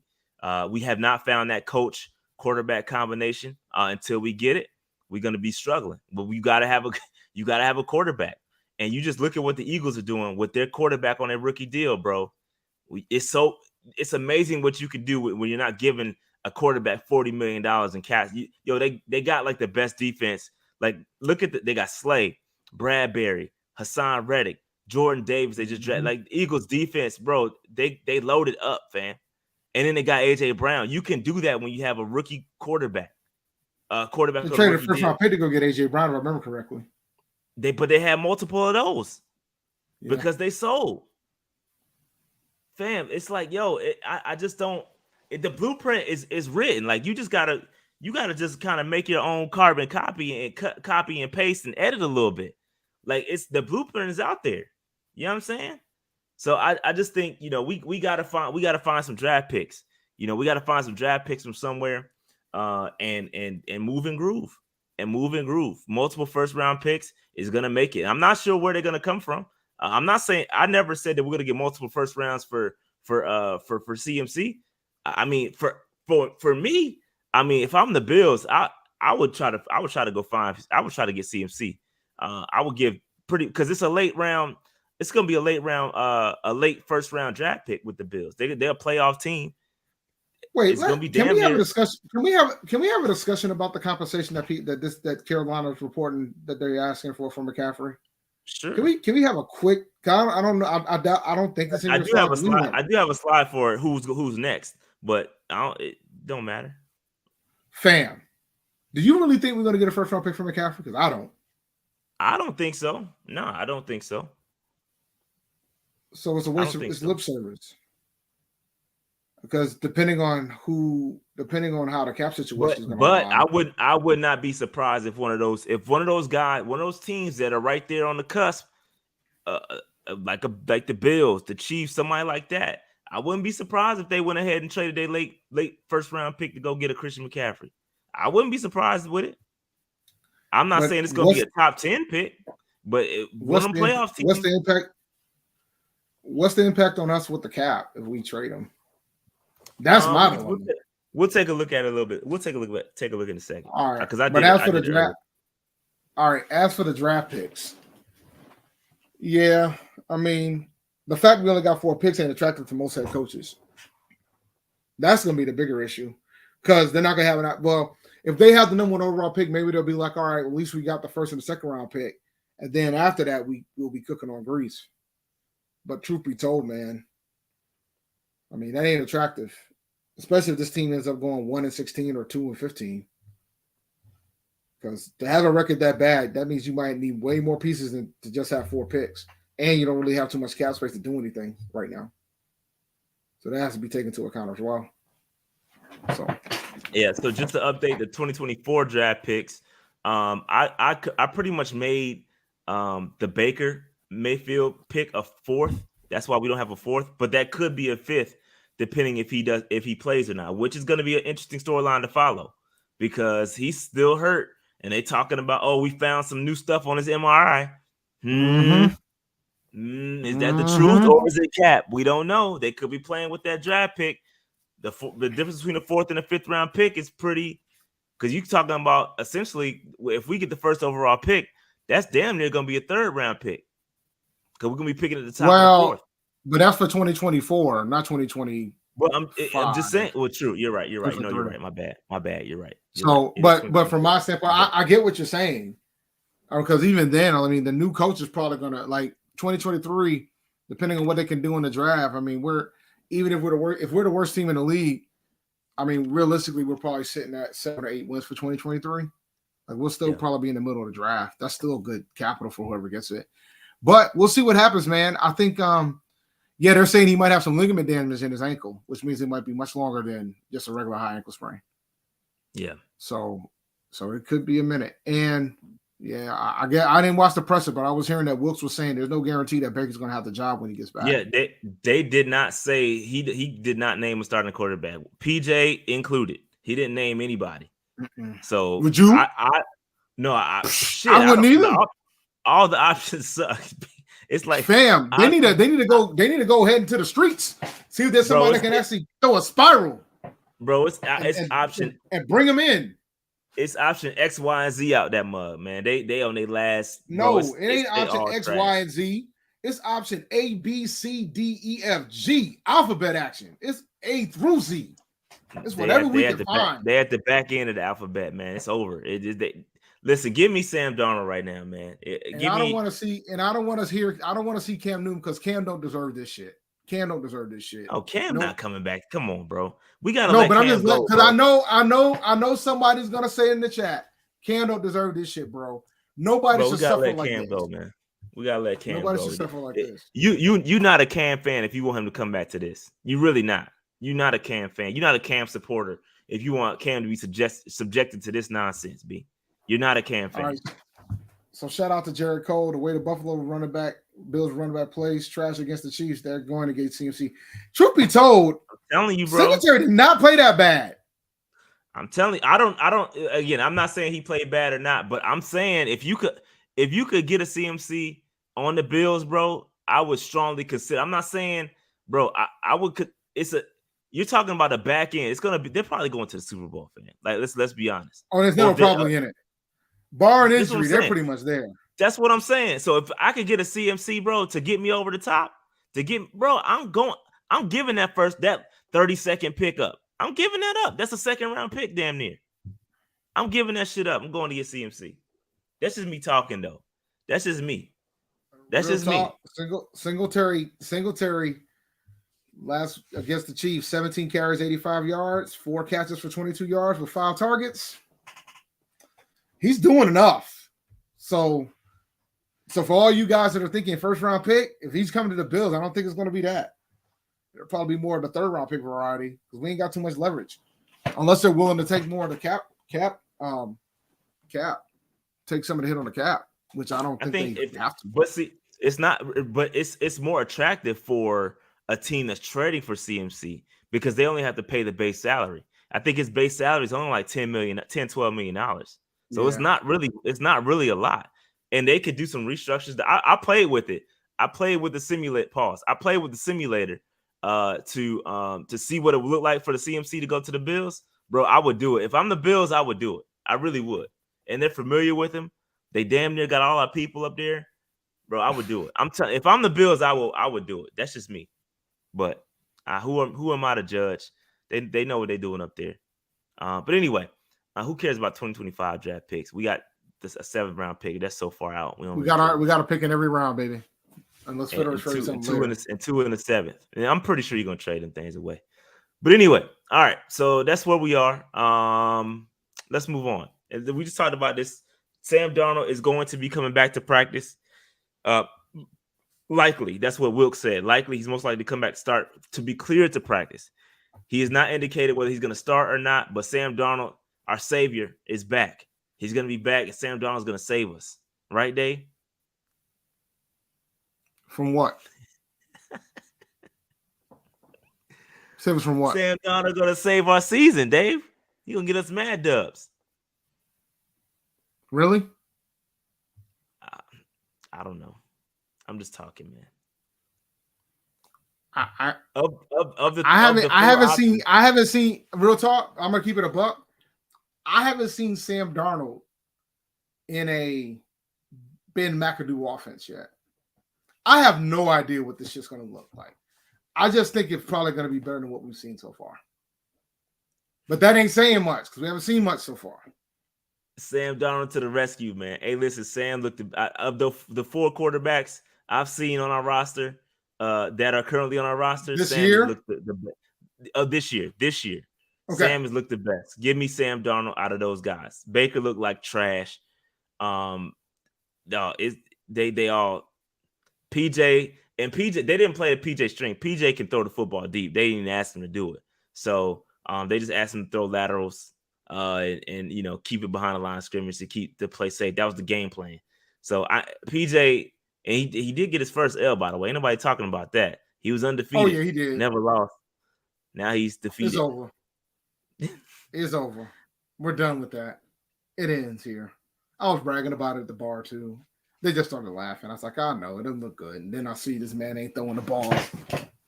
We have not found that coach quarterback combination. Until we get it, we're going to be struggling. But you got to have a quarterback. And you just look at what the Eagles are doing with their quarterback on their rookie deal, bro. It's amazing what you can do when you're not giving a quarterback $40 million in cash. They got like the best defense. Like look at they got Slay, Bradbury, Hassan Reddick, Jordan Davis. They just drafted like the Eagles defense, bro. They loaded up, fam. And then they got AJ Brown. You can do that when you have a rookie quarterback. They traded a first round pick to go get AJ Brown, if I remember correctly. But they had multiple of those because they sold. Fam, it's like, I just don't. The blueprint is written. Like you gotta just kind of make your own carbon copy and copy and paste and edit a little bit. Like the blueprint is out there. You know what I'm saying? So I just think we gotta find some draft picks. We gotta find some draft picks from somewhere, and move and groove. Multiple first round picks is gonna make it. I'm not sure where they're gonna come from. I'm not saying I never said that we're gonna get multiple first rounds for CMC. I mean, for me, I mean, if I'm the Bills, I would try to get CMC. I would give because it's a late round. It's gonna be a late first round draft pick with the Bills. They're a playoff team. Wait, can we have a discussion? Can we have a discussion about the compensation that Carolina's reporting that they're asking for from McCaffrey? Sure. Can we have a quick? I don't know. I don't think this. I do have a slide. I do have a slide for who's next, but it don't matter. Fam, do you really think we're going to get a first round pick from McCaffrey? Because I don't. I don't think so. No, I don't think so. So it's a waste of lip service. Because depending on how the cap situation is going to but I would not be surprised if one of those teams that are right there on the cusp, like the Bills, the Chiefs, somebody like that, I wouldn't be surprised if they went ahead and traded their late first round pick to go get a Christian McCaffrey. I wouldn't be surprised with it. I'm not saying it's going to be a top 10 pick, but one of them playoff teams. What's the impact on us with the cap if we trade them? That's my one. We'll take a look at it a little bit. We'll take a look in a second. All right. As for the draft picks, yeah, I mean, the fact we only got 4 picks ain't attractive to most head coaches. That's going to be the bigger issue because they're not going to have it. Well, if they have the number 1 overall pick, maybe they'll be like, all right, at least we got the first and the second round pick, and then after that, we'll be cooking on grease. But truth be told, man, I mean, that ain't attractive, especially if this team ends up going 1-16 or 2-15. Because to have a record that bad, that means you might need way more pieces than to just have 4 picks. And you don't really have too much cap space to do anything right now. So that has to be taken into account as well. So yeah, so just to update the 2024 draft picks, I pretty much made the Baker Mayfield pick a 4th. That's why we don't have a 4th, but that could be a 5th depending if he plays or not, which is going to be an interesting storyline to follow because he's still hurt and they talking about, oh, we found some new stuff on his MRI. Is that the truth or is it cap? We don't know. They could be playing with that draft pick. The difference between the 4th and the 5th round pick is pretty, because you're talking about essentially if we get the 1st overall pick, that's damn near going to be a 3rd round pick because we're going to be picking at the top of the 4th. But that's for 2024, not 2020. Well, I'm just saying. Well, true. You're right. You're right. No, you're right. My bad. You're right. But from my standpoint, I get what you're saying, because even then, I mean, the new coach is probably gonna, like, 2023, depending on what they can do in the draft. I mean, if we're the worst team in the league, I mean, realistically, we're probably sitting at 7 or 8 wins for 2023. Like, we'll still probably be in the middle of the draft. That's still good capital for whoever gets it. But we'll see what happens, man. I think, they're saying he might have some ligament damage in his ankle, which means it might be much longer than just a regular high ankle sprain. Yeah. So it could be a minute. And yeah, I didn't watch the presser, but I was hearing that Wilkes was saying there's no guarantee that Baker's going to have the job when he gets back. Yeah, they did not say he did not name a starting quarterback, PJ included. He didn't name anybody. So would you? I wouldn't either. All the options suck. It's like, fam, they need to go ahead into the streets. See if there's somebody that can actually throw a spiral. Bro, it's option and bring them in. It's option X, Y, and Z out that mug, man. They on their last. No, it ain't option X, Y, and Z. It's option A, B, C, D, E, F, G. Alphabet action. It's A through Z. It's whatever we can find. They're at the back end of the alphabet, man. It's over. Listen, give me Sam Darnold right now, man. I don't want to see Cam Newton because Cam don't deserve this shit. Oh, Cam not coming back. Come on, bro. We gotta but I'm just because I know somebody's gonna say in the chat, Cam don't deserve this shit, bro. Nobody should suffer like Cam this. Go, man. We gotta let Cam Nobody go. should suffer like this. You not a Cam fan if you want him to come back to this. You really not. You're not a Cam fan. You're not a Cam supporter if you want Cam to be subjected to this nonsense, B. You're not a Cam fan. All right. So shout out to Jared Cole. The way the Buffalo Bills running back plays trash against the Chiefs, they're going to get CMC. Truth be told, I'm telling you, bro, Singletary did not play that bad. I'm telling you, I don't. Again, I'm not saying he played bad or not, but I'm saying if you could get a CMC on the Bills, bro, I would strongly consider. I'm not saying, bro, I would. You're talking about the back end. They're probably going to the Super Bowl, fan. Like let's be honest. Oh, there's no probably in it. Barring injury, they're pretty much there. That's what I'm saying. So if I could get a CMC, bro, to get me over the top, I'm giving that 30-second pickup. I'm giving that up. That's a 2nd round pick, damn near. I'm giving that shit up. I'm going to get CMC. That's just me talking, though. That's just me. Singletary last against the Chiefs, 17 carries, 85 yards, 4 catches for 22 yards with 5 targets. He's doing enough. So for all you guys that are thinking 1st round pick, if he's coming to the Bills, I don't think it's going to be that. It'll probably be more of the 3rd round pick variety because we ain't got too much leverage, unless they're willing to take more of the cap, take some of the hit on the cap, which I don't think they have to. But see, it's not. But it's more attractive for a team that's trading for CMC because they only have to pay the base salary. I think his base salary is only like $12 million. So it's not really a lot. And they could do some restructures. I played with it. I played with the simulate pause. I played with the simulator to see what it would look like for the CMC to go to the Bills. Bro, I would do it. If I'm the Bills, I would do it. I really would. And they're familiar with him. They damn near got all our people up there. Bro, I would do it. If I'm the Bills, I would do it. That's just me. But who am I to judge? They know what they're doing up there. But anyway, who cares about 2025 draft picks? We got a 7th round pick. That's so far out. We got a pick in every round, baby. Unless Fitterer trades something two in the 7th. And I'm pretty sure you're gonna trade them things away. But anyway, all right. So that's where we are. Let's move on. And we just talked about this. Sam Darnold is going to be coming back to practice. Likely. That's what Wilkes said. Likely, he's most likely to come back to be cleared to practice. He has not indicated whether he's going to start or not, but Sam Darnold, our savior, is back. He's going to be back, and Sam Darnold's going to save us. Right, Dave? From what? Save us from what? Sam Darnold's going to save our season, Dave. He's going to get us mad dubs. Really? I don't know. I'm just talking, man. I haven't seen real talk. I'm gonna keep it a buck. I haven't seen Sam Darnold in a Ben McAdoo offense yet. I have no idea what this shit's gonna look like. I just think it's probably gonna be better than what we've seen so far. But that ain't saying much because we haven't seen much so far. Sam Darnold to the rescue, man. Hey, listen, Sam looked of the 4 quarterbacks I've seen on our roster that are currently on our roster. This Sam year? looked the best. This year. Okay. Sam has looked the best. Give me Sam Darnold out of those guys. Baker looked like trash. No, they all PJ and PJ. They didn't play a PJ string. PJ can throw the football deep. They didn't even ask him to do it. So they just asked him to throw laterals and you know keep it behind the line of scrimmage to keep the play safe. That was the game plan. So PJ. And he did get his first L, by the way. Ain't nobody talking about that. He was undefeated. Oh, yeah, he did. Never lost. Now he's defeated. It's over. It's over. We're done with that. It ends here. I was bragging about it at the bar, too. They just started laughing. I was like, I know, it doesn't look good. And then I see this man ain't throwing the ball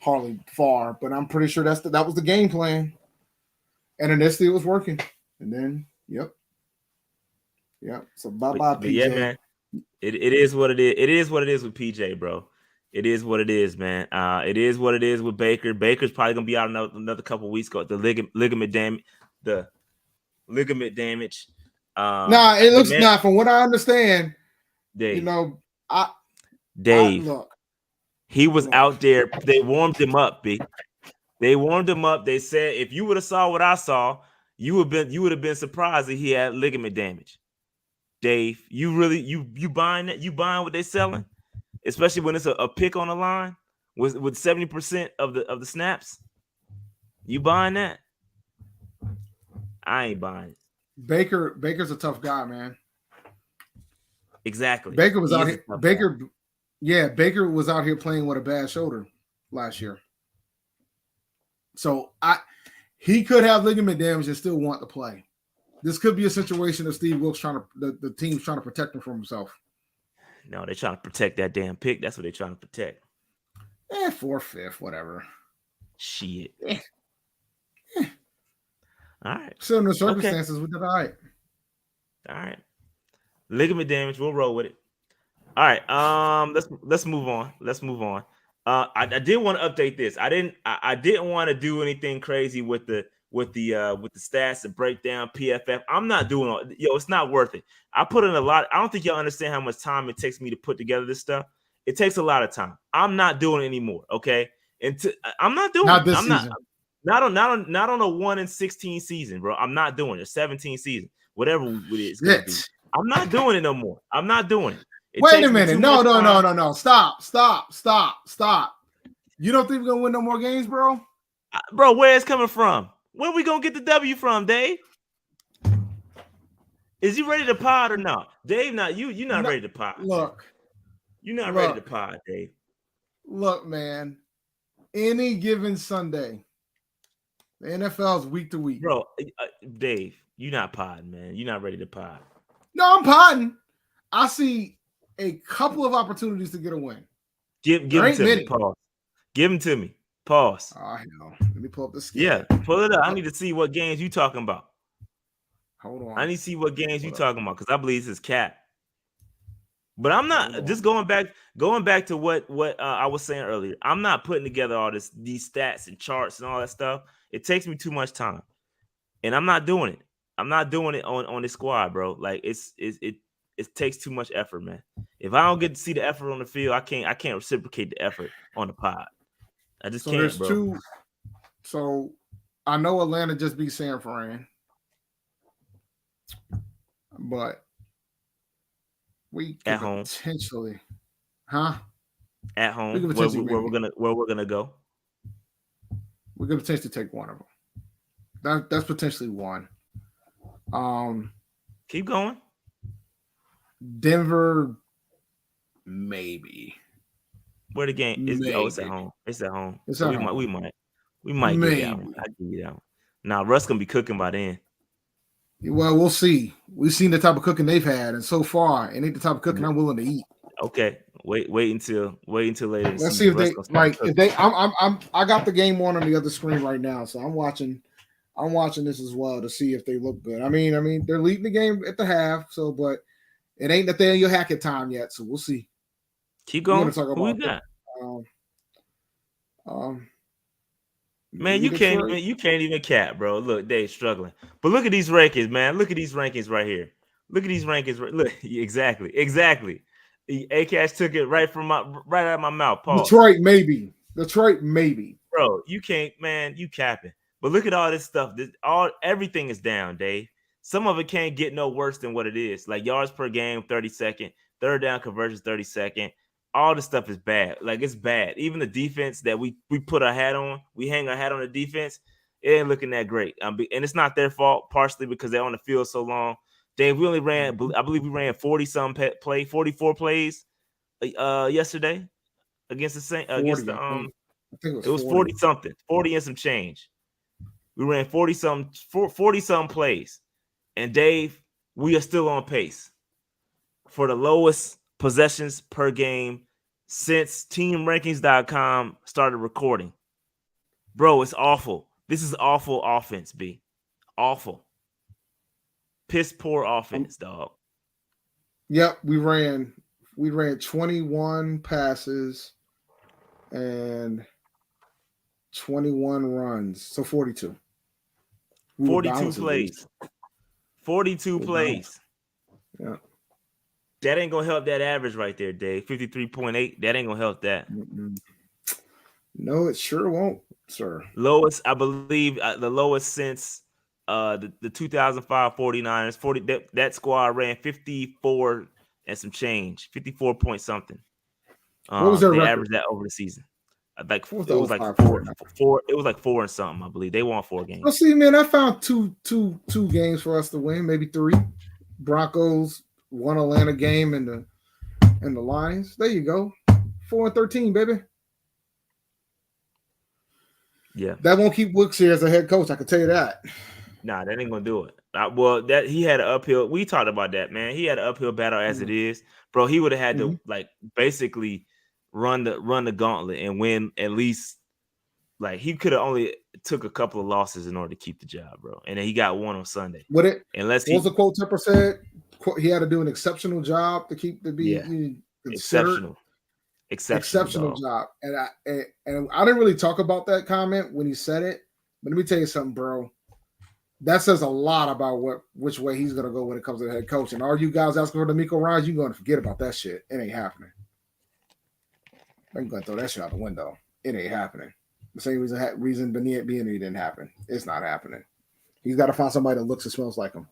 hardly far. But I'm pretty sure that was the game plan. And initially it was working. And then, yep. So bye-bye, PJ. Yeah, man. It is what it is. It is what it is with PJ, bro. It is what it is, man. It is what it is with Baker. Baker's probably gonna be out another couple of weeks. Got the ligament damage. The ligament damage. It looks not. From what I understand, Dave, Dave, look, he was out there. They warmed him up, B. They warmed him up. They said if you would have saw what I saw, you would have been surprised that he had ligament damage. Dave, you buying that? You buying what they selling? Especially when it's a pick on the line with 70% of the snaps. You buying that? I ain't buying it. Baker's a tough guy, man. Exactly. Baker was out here. Baker was out here playing with a bad shoulder last year. So he could have ligament damage and still want to play. This could be a situation of Steve Wilkes the team's trying to protect him from himself. No, they're trying to protect that damn pick. That's what they're trying to protect. 4th, 5th, whatever. Shit. All right. So in the circumstances, we did all right. All right. Ligament damage. We'll roll with it. All right. Let's move on. I did want to update this. I didn't want to do anything crazy with the stats and breakdown PFF. I'm not doing it's not worth it. I put in a lot. I don't think y'all understand how much time it takes me to put together this stuff. It takes a lot of time. I'm not doing it anymore. Okay. I'm not doing not it. This I'm season. not on a 1-16 season, bro. I'm not doing it. 17 season, whatever it is gonna be. I'm not doing it no more. I'm not doing it. Wait a minute. No. Stop. You don't think we're gonna win no more games, bro? Bro, where it's coming from? Where we gonna get the W from, Dave? Is you ready to pod or not? Dave, you're not ready to pod. Look. You're not ready to pod, Dave. Look, man. Any given Sunday, the NFL is week to week. Bro, Dave, you're not podding, man. You're not ready to pod. No, I'm podding. I see a couple of opportunities to get a win. Give them to me. Pause. Give them to me. Pause. Oh, I know. Let me pull up the schedule. Yeah, pull it up. I need to see what games you talking about. Hold on. I need to see what games you talking about because I believe this is cap. But I'm not just going back to what I was saying earlier. I'm not putting together all these stats and charts and all that stuff. It takes me too much time, and I'm not doing it. I'm not doing it on this squad, bro. Like it takes too much effort, man. If I don't get to see the effort on the field, I can't reciprocate the effort on the pod. I just can't, there's bro. So I know Atlanta just beat San Fran, but we could at home potentially, huh? At home, where we're gonna go. We could potentially take one of them. That's potentially one. Keep going. Denver, maybe. Where the game is? Oh, it's at home. It's at home. So we might get that one. I give you that one. Now Russ gonna be cooking by then. Well, we'll see. We've seen the type of cooking they've had, and so far, it ain't the type of cooking I'm willing to eat. Okay, wait until later. Let's see if they like. If they, I got the game on the other screen right now, so I'm watching this as well to see if they look good. I mean, they're leading the game at the half, so but it ain't Nathaniel Hackett time yet, so we'll see. Keep going. Who we got? Man, you can't even cap, bro. Look, they struggling. But look at these rankings, man. Look at these rankings right here. Look at these rankings. Look, exactly. A-Cash took it right out of my mouth. Pause. Detroit, maybe. Bro, you can't, man. You capping. But look at all this stuff. Everything is down, Dave. Some of it can't get no worse than what it is. Like yards per game, 32nd. Third down conversions, 32nd. All the stuff is bad. Like, it's bad. Even the defense that we put our hat on, we hang our hat on the defense, it ain't looking that great. And it's not their fault, partially because they're on the field so long. Dave, we only ran, I believe we ran 44 plays yesterday against the Saints. It was 40 something, 40 and some change. We ran 40 some plays. And Dave, we are still on pace for the lowest possessions per game since teamrankings.com started recording. Bro, it's awful. This is awful offense, B. Awful. Piss poor offense, dog. Yep, we ran 21 passes and 21 runs. So 42. 42 plays. 42 plays. Yeah. That ain't gonna help that average right there, Dave. 53.8. That ain't gonna help that. No, it sure won't, sir. Lowest, I believe, the lowest since the 2005 49ers. That squad ran 54 and some change, 54 point something. What was their record? Averaged that over the season. It was like four. It was like 4 and something, I believe. They won 4 games. Well, see, man, I found two games for us to win, maybe 3. Broncos, 1 Atlanta game, and the Lions. There you go, 4-13, baby. Yeah, that won't keep Wilkes here as a head coach. I can tell you that. Nah, that ain't gonna do it. That he had an uphill. We talked about that, man. He had an uphill battle as it is, bro. He would have had to basically run the gauntlet and win at least. Like, he could have only took a couple of losses in order to keep the job, bro. And then he got one on Sunday. What was the quote Tepper said? He had to do an exceptional job to keep considered. Exceptional job. And I didn't really talk about that comment when he said it, but let me tell you something, bro. That says a lot about which way he's gonna go when it comes to the head coach. And all you guys asking for D'Amico Ryans, you're gonna forget about that shit. It ain't happening. I'm gonna throw that shit out the window. It ain't happening. The same reason Benet didn't happen. It's not happening. He's got to find somebody that looks and smells like him.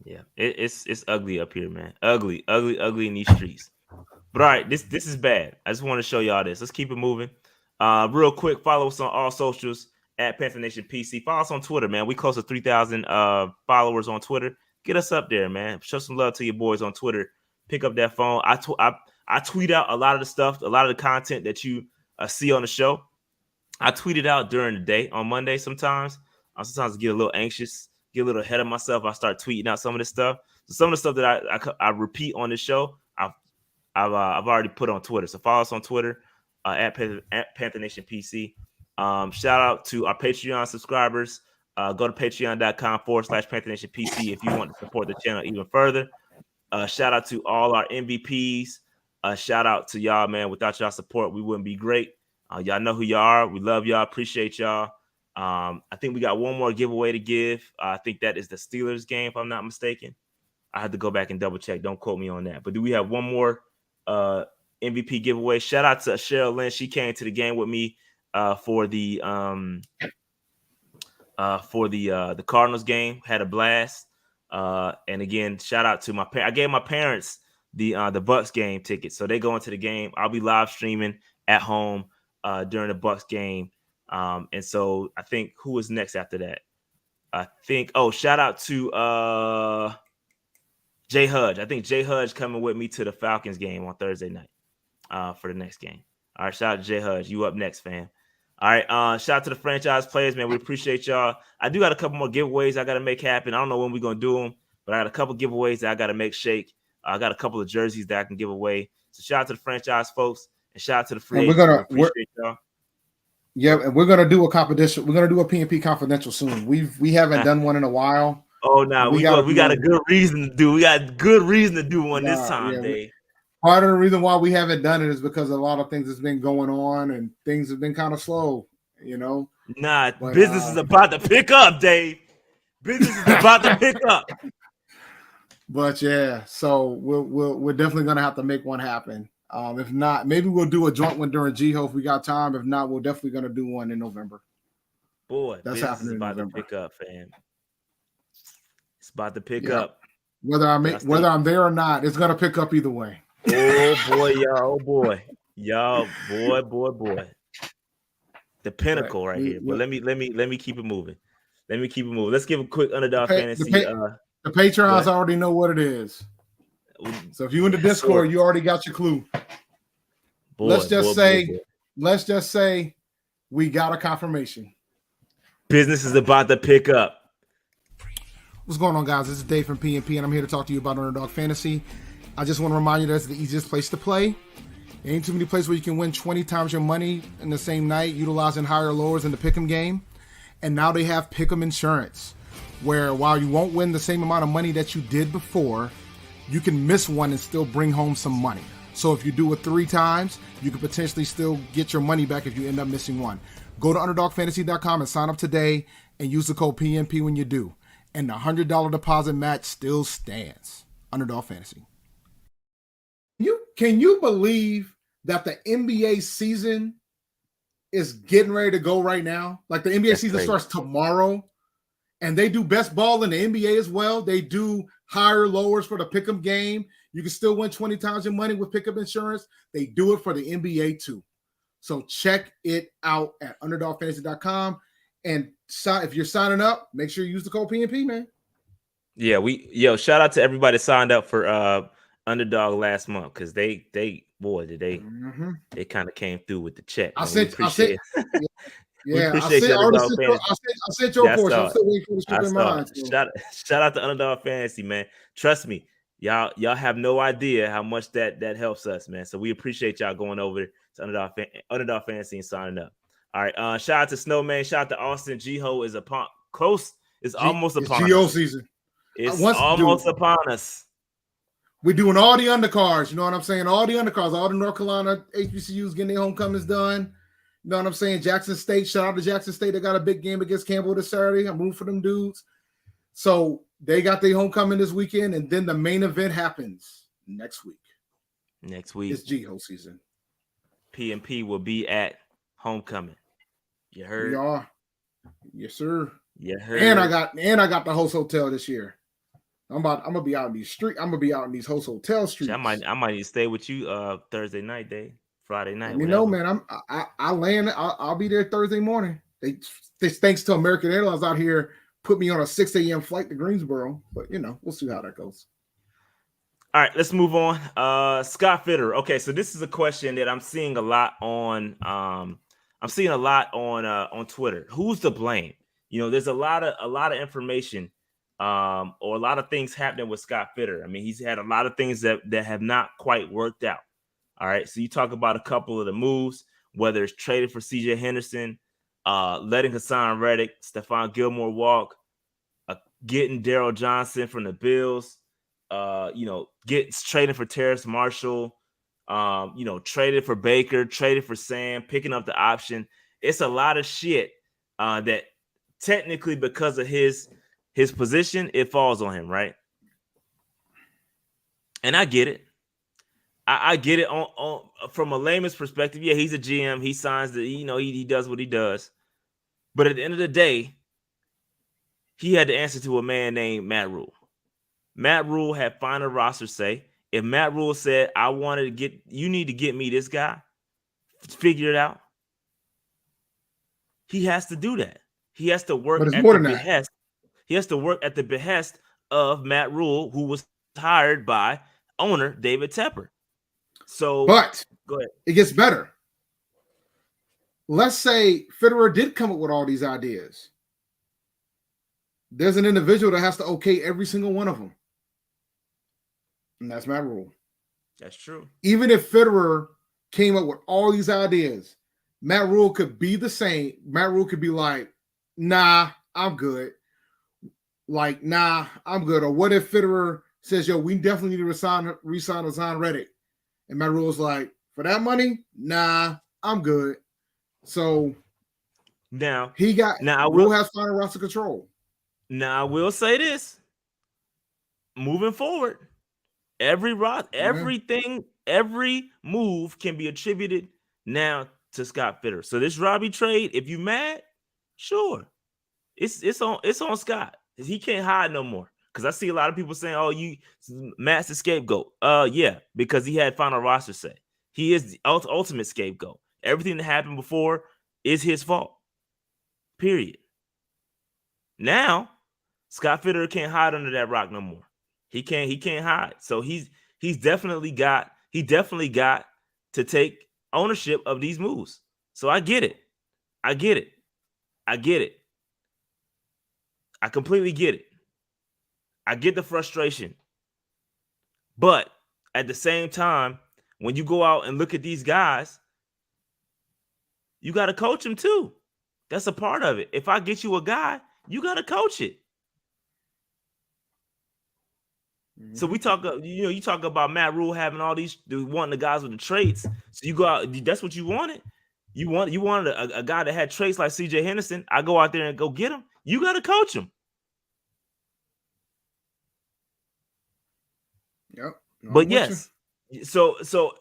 Yeah, it's ugly up here, man. Ugly in these streets. But all right, this is bad. I just want to show y'all this. Let's keep it moving. Real quick, follow us on all socials at Panther Nation PC. Follow us on Twitter, man. We close to 3,000 followers on Twitter. Get us up there, man. Show some love to your boys on Twitter. Pick up that phone. I tweet out a lot of the stuff, a lot of the content that you see on the show. I tweet it out during the day on Monday sometimes. I sometimes get a little anxious, get a little ahead of myself. I start tweeting out some of this stuff. So some of the stuff that I repeat on this show, I've already put on Twitter. So follow us on Twitter at Panther Nation PC. Shout out to our Patreon subscribers. Go to patreon.com/Panther Nation PC if you want to support the channel even further. Shout out to all our MVPs. Shout out to y'all, man. Without y'all support, we wouldn't be great. Y'all know who y'all are. We love y'all. Appreciate y'all. I think we got one more giveaway to give. I think that is the Steelers game, if I'm not mistaken. I had to go back and double check. Don't quote me on that. But do we have one more MVP giveaway? Shout out to Cheryl Lynn. She came to the game with me for the Cardinals game. Had a blast. And again, shout out to my parents. I gave my parents the Bucks game tickets. So they go into the game. I'll be live streaming at home during the Bucks game. And so I think who is next after that? I think shout out to Jay Hudge. I think Jay Hudge coming with me to the Falcons game on Thursday night for the next game. All right, shout out to Jay Hudge. You up next, fam. All right, shout out to the franchise players, man. We appreciate y'all. I do got a couple more giveaways I got to make happen. I don't know when we're going to do them, but I got a couple giveaways that I got to make shake. I got a couple of jerseys that I can give away. So shout out to the franchise folks and shout out to the free agents. We appreciate y'all. Yeah, and we're gonna do a competition. We're gonna do a PNP confidential soon. We haven't done one in a while. Oh no, we got a good reason to do. We got good reason to do one this time, Dave. Part of the reason why we haven't done it is because a lot of things has been going on and things have been kind of slow, you know. But business is about to pick up, Dave. Business is about to pick up. But yeah, so we're definitely gonna have to make one happen. If not, maybe we'll do a joint one during GHO if we got time. If not, we're definitely gonna do one in November. Boy, that's happening. It's about to pick up, fam. It's about to pick up. Whether I'm there or not, it's gonna pick up either way. Oh boy, y'all! Oh boy, y'all! Boy! The pinnacle right here. But let me keep it moving. Let's give a quick Underdog fantasy. The Patreons already know what it is. So if you in the Discord, you already got your clue. Let's just say we got a confirmation. Business is about to pick up. What's going on, guys? This is Dave from PNP, and I'm here to talk to you about Underdog Fantasy. I just want to remind you that's the easiest place to play. There ain't too many places where you can win 20 times your money in the same night, utilizing higher lowers in the Pick'em game. And now they have Pick'em Insurance, where while you won't win the same amount of money that you did before, you can miss one and still bring home some money. So if you do it 3 times, you could potentially still get your money back if you end up missing one. Go to UnderdogFantasy.com and sign up today and use the code PNP when you do. And the $100 deposit match still stands. Underdog Fantasy. Can you believe that the NBA season is getting ready to go right now? Like the NBA season starts tomorrow, and they do best ball in the NBA as well. They do higher lowers for the Pick'em game. You can still win 20 times your money with Pick'em Insurance. They do it for the NBA too. So check it out at UnderdogFantasy.com. And if you're signing up, make sure you use the code PNP, man. Yeah, shout out to everybody that signed up for Underdog last month because they kind of came through with the check. I sent your portion. I'm still waiting for the shipping mine. Shout out to Underdog Fantasy, man. Trust me, y'all have no idea how much that helps us, man. So we appreciate y'all going over to Underdog Fantasy and signing up. All right, shout out to Snowman. Shout out to Austin. GHO is close. It's almost upon us. GO season. It's almost upon us. We're doing all the undercards. You know what I'm saying? All the undercards. All the North Carolina HBCUs getting their homecomings done. You know what I'm saying? Jackson State. Shout out to Jackson State. They got a big game against Campbell this Saturday. I'm rooting for them dudes. So they got their homecoming this weekend, and then the main event happens next week. Next week. It's GHO season. PNP will be at homecoming. You heard? We are. Yes, sir. You heard. And I got the host hotel this year. I'm gonna be out in these streets. I'm gonna be out in these host hotel streets. I might need to stay with you Thursday night, Friday night. You know, man, I land. I'll be there Thursday morning. Thanks to American Airlines out here, put me on a 6 a.m. flight to Greensboro. But we'll see how that goes. All right, let's move on. Scott Fitterer. Okay, so this is a question that I'm seeing a lot on. I'm seeing a lot on Twitter. Who's to blame? There's a lot of information. Or a lot of things happening with Scott Fitterer. I mean, he's had a lot of things that have not quite worked out. All right. So you talk about a couple of the moves, whether it's trading for CJ Henderson, letting Hassan Reddick, Stephon Gilmore walk, getting Daryl Johnson from the Bills, trading for Terrace Marshall, traded for Baker, traded for Sam, picking up the option. It's a lot of shit that technically because of his position, it falls on him, right? And I get it. I get it on from a layman's perspective. Yeah, he's a GM. He signs he does what he does. But at the end of the day, he had to answer to a man named Matt Rule. Matt Rule had final roster say. If Matt Rule said, you need to get me this guy, figure it out, he has to do that. He has to work at the behest. He has to work at the behest of Matt Rule, who was hired by owner David Tepper. So, but go ahead. It gets better. Let's say Fitterer did come up with all these ideas. There's an individual that has to okay every single one of them. And that's Matt Rule. That's true. Even if Fitterer came up with all these ideas, Matt Rule could be the same. Matt Rule could be like, nah, I'm good. Like, nah, I'm good. Or what if Fitterer says, yo, we definitely need to re-sign Hassan Reddick. And Matt Rule's like, for that money, nah, I'm good. So now Rule has final roster control. Now I will say this: moving forward, every move can be attributed now to Scott Fitterer. So this Robbie trade, if you mad, sure, it's on Scott. He can't hide no more. Because I see a lot of people saying, "Oh, Matt's the scapegoat." Yeah, because he had final roster say. He is the ultimate scapegoat. Everything that happened before is his fault. Period. Now, Scott Fitterer can't hide under that rock no more. He can't hide. So he's definitely got to take ownership of these moves. So I get it. I completely get it. I get the frustration. But at the same time, when you go out and look at these guys, you got to coach them too. That's a part of it. If I get you a guy, you got to coach it. Mm-hmm. So we talk, you talk about Matt Rule having all these, wanting the guys with the traits. So you go out, that's what you wanted. You wanted a guy that had traits like CJ Henderson. I go out there and go get him. You got to coach him. Yep. No, but yes, so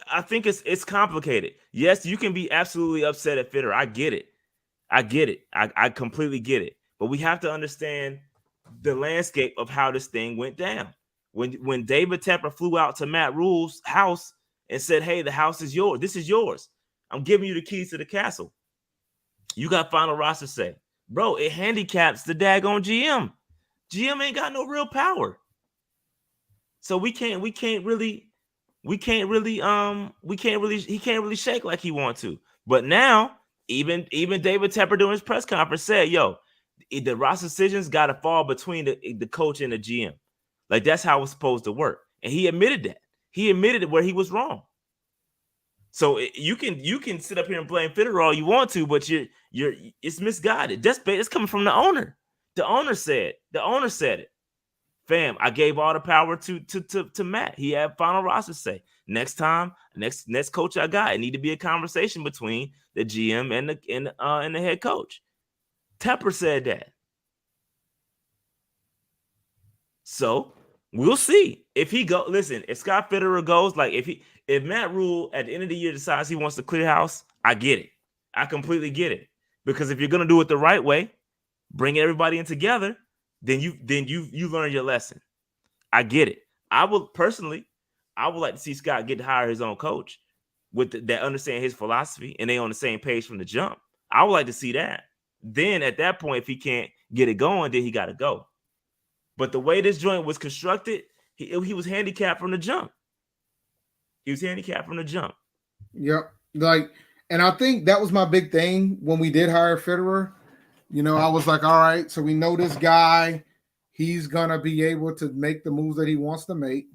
I think it's complicated. Yes, you can be absolutely upset at Fitterer. I get it. I completely get it. But we have to understand the landscape of how this thing went down. When David Tepper flew out to Matt Rule's house and said, "Hey, the house is yours. This is yours. I'm giving you the keys to the castle. You got final roster say." Bro, it handicaps the daggone GM. GM ain't got no real power. So he can't really shake like he wants to. But now, even David Tepper during his press conference said, "Yo, the roster decisions got to fall between the coach and the GM. Like that's how it's supposed to work." And he admitted that. He admitted where he was wrong. So you can sit up here and blame Fitterer all you want to, but it's misguided. It's coming from the owner. The owner said it. Fam, I gave all the power to Matt. He had final roster say. Next time, next coach I got, it need to be a conversation between the GM and the head coach. Tepper said that. So we'll see if he go. Listen, if Scott Fitterer goes, like if Matt Rule at the end of the year decides he wants to clear house, I get it. I completely get it. Because if you're gonna do it the right way, bring everybody in together, then you learn your lesson. I get it. I would like to see Scott get to hire his own coach that understand his philosophy and they on the same page from the jump. I would like to see that. Then at that point, if he can't get it going, then he got to go. But the way this joint was constructed, he was handicapped from the jump. Yep. And I think that was my big thing when we did hire Fitterer. I was like, all right, so we know this guy. He's going to be able to make the moves that he wants to make.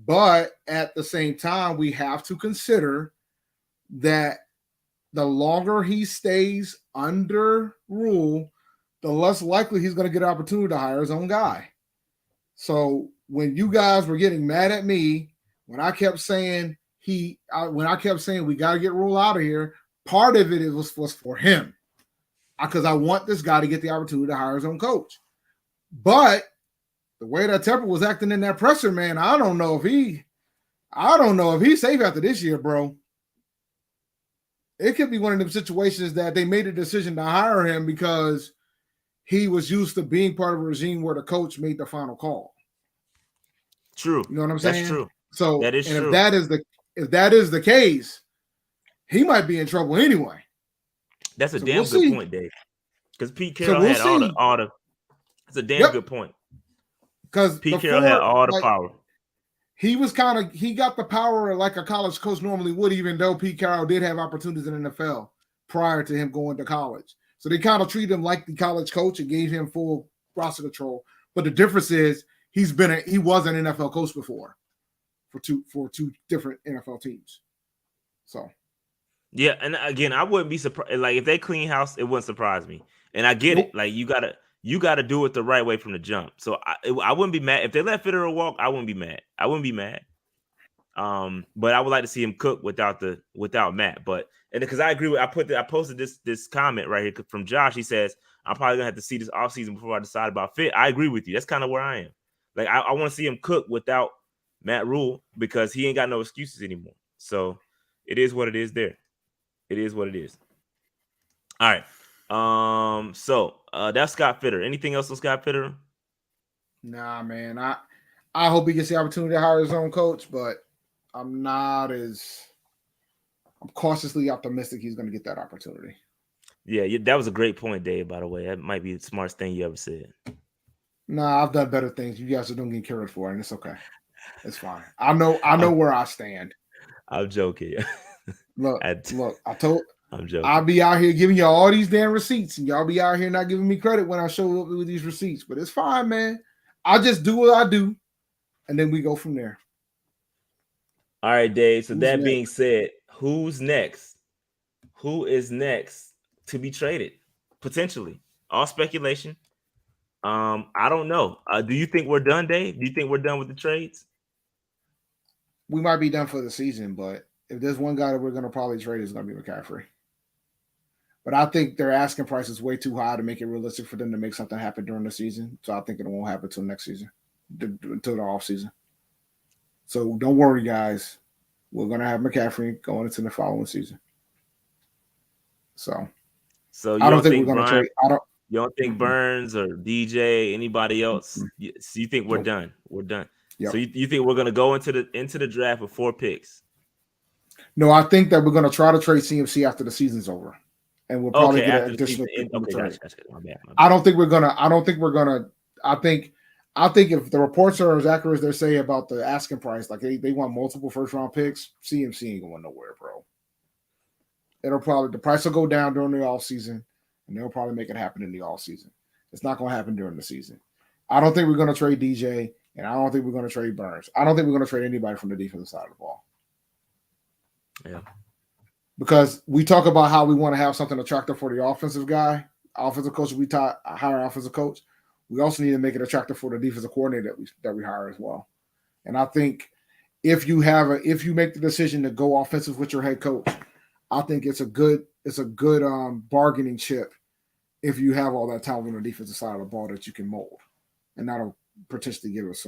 But at the same time, we have to consider that the longer he stays under Rule, the less likely he's going to get an opportunity to hire his own guy. So when you guys were getting mad at me, when I kept saying we got to get Rule out of here, part of it was for him. Because I want this guy to get the opportunity to hire his own coach. But the way that Tepper was acting in that presser, man, I don't know if he's safe after this year, bro. It could be one of them situations that they made a decision to hire him because he was used to being part of a regime where the coach made the final call. True. You know what I'm saying? That's true. So, That is and true. if that is the case, he might be in trouble anyway. That's a So damn we'll good see. point, Dave. Because Pete So Carroll we'll had all see. the. It's a damn Yep. good point. Because Pete Carroll had all the power. He got the power like a college coach normally would, even though Pete Carroll did have opportunities in the NFL prior to him going to college. So they kind of treated him like the college coach and gave him full roster control. But the difference is he was an NFL coach before for two different NFL teams. So yeah, and again, I wouldn't be surprised. Like if they clean house, it wouldn't surprise me. And I get it. Like you gotta do it the right way from the jump. So I wouldn't be mad if they let Fitterer walk. I wouldn't be mad. But I would like to see him cook without Matt. But and because I agree with I posted this comment right here from Josh. He says I'm probably gonna have to see this offseason before I decide about fit. I agree with you. That's kind of where I am. Like I want to see him cook without Matt Rule because he ain't got no excuses anymore. So it is what it is there. It is what it is. All right. So that's Scott Fitterer. Anything else on Scott Fitterer? Nah, man. I hope he gets the opportunity to hire his own coach, but I'm cautiously optimistic he's going to get that opportunity. Yeah, that was a great point, Dave, by the way. That might be the smartest thing you ever said. Nah, I've done better things. You guys don't get carried for it, and it's okay. It's fine. I know where I stand. I'm joking. Look, I'm joking. I'll be out here giving y'all all these damn receipts, and y'all be out here not giving me credit when I show up with these receipts. But it's fine, man. I just do what I do, and then we go from there. All right, Dave. So that being said, who's next? Who is next to be traded? Potentially. All speculation. I don't know. Do you think we're done, Dave? Do you think we're done with the trades? We might be done for the season, but if there's one guy that we're going to probably trade, it's going to be McCaffrey. But I think their asking price is way too high to make it realistic for them to make something happen during the season. So I think it won't happen until next season, until the off season. So don't worry, guys. We're going to have McCaffrey going into the following season. So I don't think we're going to trade. You don't think Burns or DJ, anybody else? So you think we're done? We're done. Yep. So you think we're going to go into the draft with 4 picks? No, I think that we're going to try to trade CMC after the season's over, and we'll probably get an additional pick. Gotcha. My bad. I think we're gonna. I think if the reports are as accurate as they're saying about the asking price, like they want multiple first round picks, CMC ain't going nowhere, bro. The price will go down during the off season, and they'll probably make it happen in the off season. It's not going to happen during the season. I don't think we're going to trade DJ, and I don't think we're going to trade Burns. I don't think we're going to trade anybody from the defensive side of the ball. Yeah. Because we talk about how we want to have something attractive for the offensive coach. We hire offensive coach. We also need to make it attractive for the defensive coordinator that we hire as well. And I think if you make the decision to go offensive with your head coach, I think it's a good bargaining chip if you have all that talent on the defensive side of the ball that you can mold, and that'll potentially give us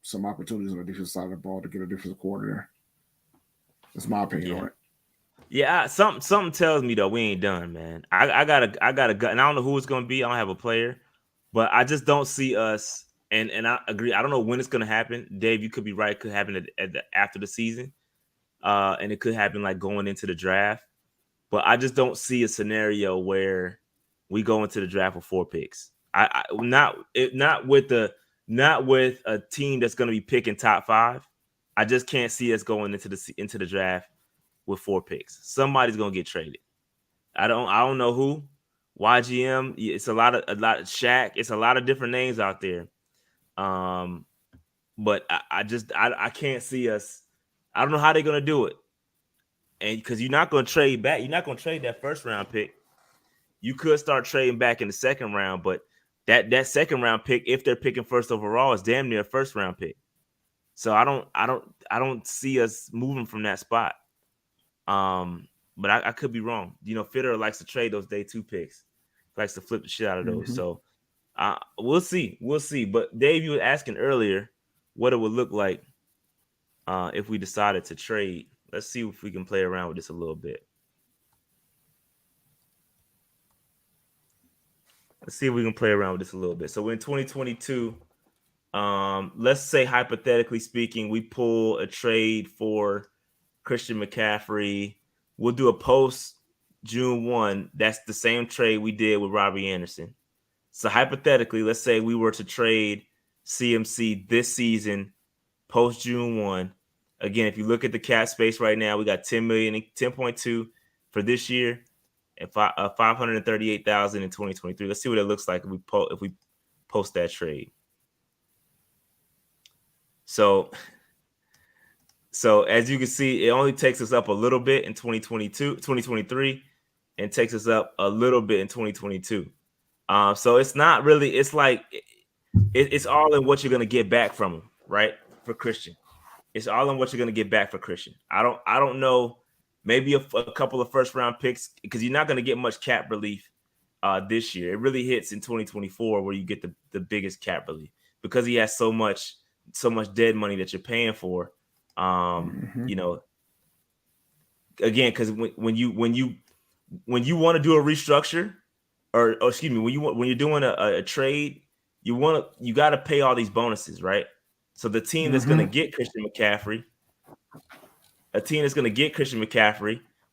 some opportunities on the defensive side of the ball to get a defensive coordinator. That's my opinion on it. Yeah, something tells me though we ain't done, man. I got a gut, and I don't know who it's gonna be. I don't have a player, but I just don't see us. And I agree. I don't know when it's gonna happen. Dave, you could be right. It could happen after the season, and it could happen like going into the draft. But I just don't see a scenario where we go into the draft with 4 picks. Not with a team that's gonna be picking top 5. I just can't see us going into the draft with 4 picks. Somebody's gonna get traded. I don't know who. YGM. It's a lot of Shaq. It's a lot of different names out there. But I can't see us. I don't know how they're gonna do it. And because you're not gonna trade back, you're not gonna trade that first round pick. You could start trading back in the second round, but that second round pick, if they're picking first overall, is damn near a first round pick. So I don't see us moving from that spot. But I could be wrong. You know, Fitterer likes to trade those day 2 picks, likes to flip the shit out of those. Mm-hmm. So we'll see. But Dave, you were asking earlier what it would look like if we decided to trade. Let's see if we can play around with this a little bit. So in 2022, let's say hypothetically speaking, we pull a trade for Christian McCaffrey. We'll do a post June 1. That's the same trade we did with Robbie Anderson. So hypothetically, let's say we were to trade CMC this season, post June 1. Again, if you look at the cap space right now, we got 10 million, 10.2 for this year, and 538,000 in 2023. Let's see what it looks like if we post that trade. So as you can see, it only takes us up a little bit in 2023, and takes us up a little bit in 2022. So it's not really, it's like it's all in what you're gonna get back from him, right? For Christian, it's all in what you're gonna get back for Christian. I don't know, maybe a couple of first round picks, because you're not gonna get much cap relief this year. It really hits in 2024 where you get the biggest cap relief, because he has so much dead money that you're paying for. You know, again, because when you want to do a restructure, or excuse me, when you're doing a trade, you got to pay all these bonuses, right? So the team that's going to get Christian McCaffrey,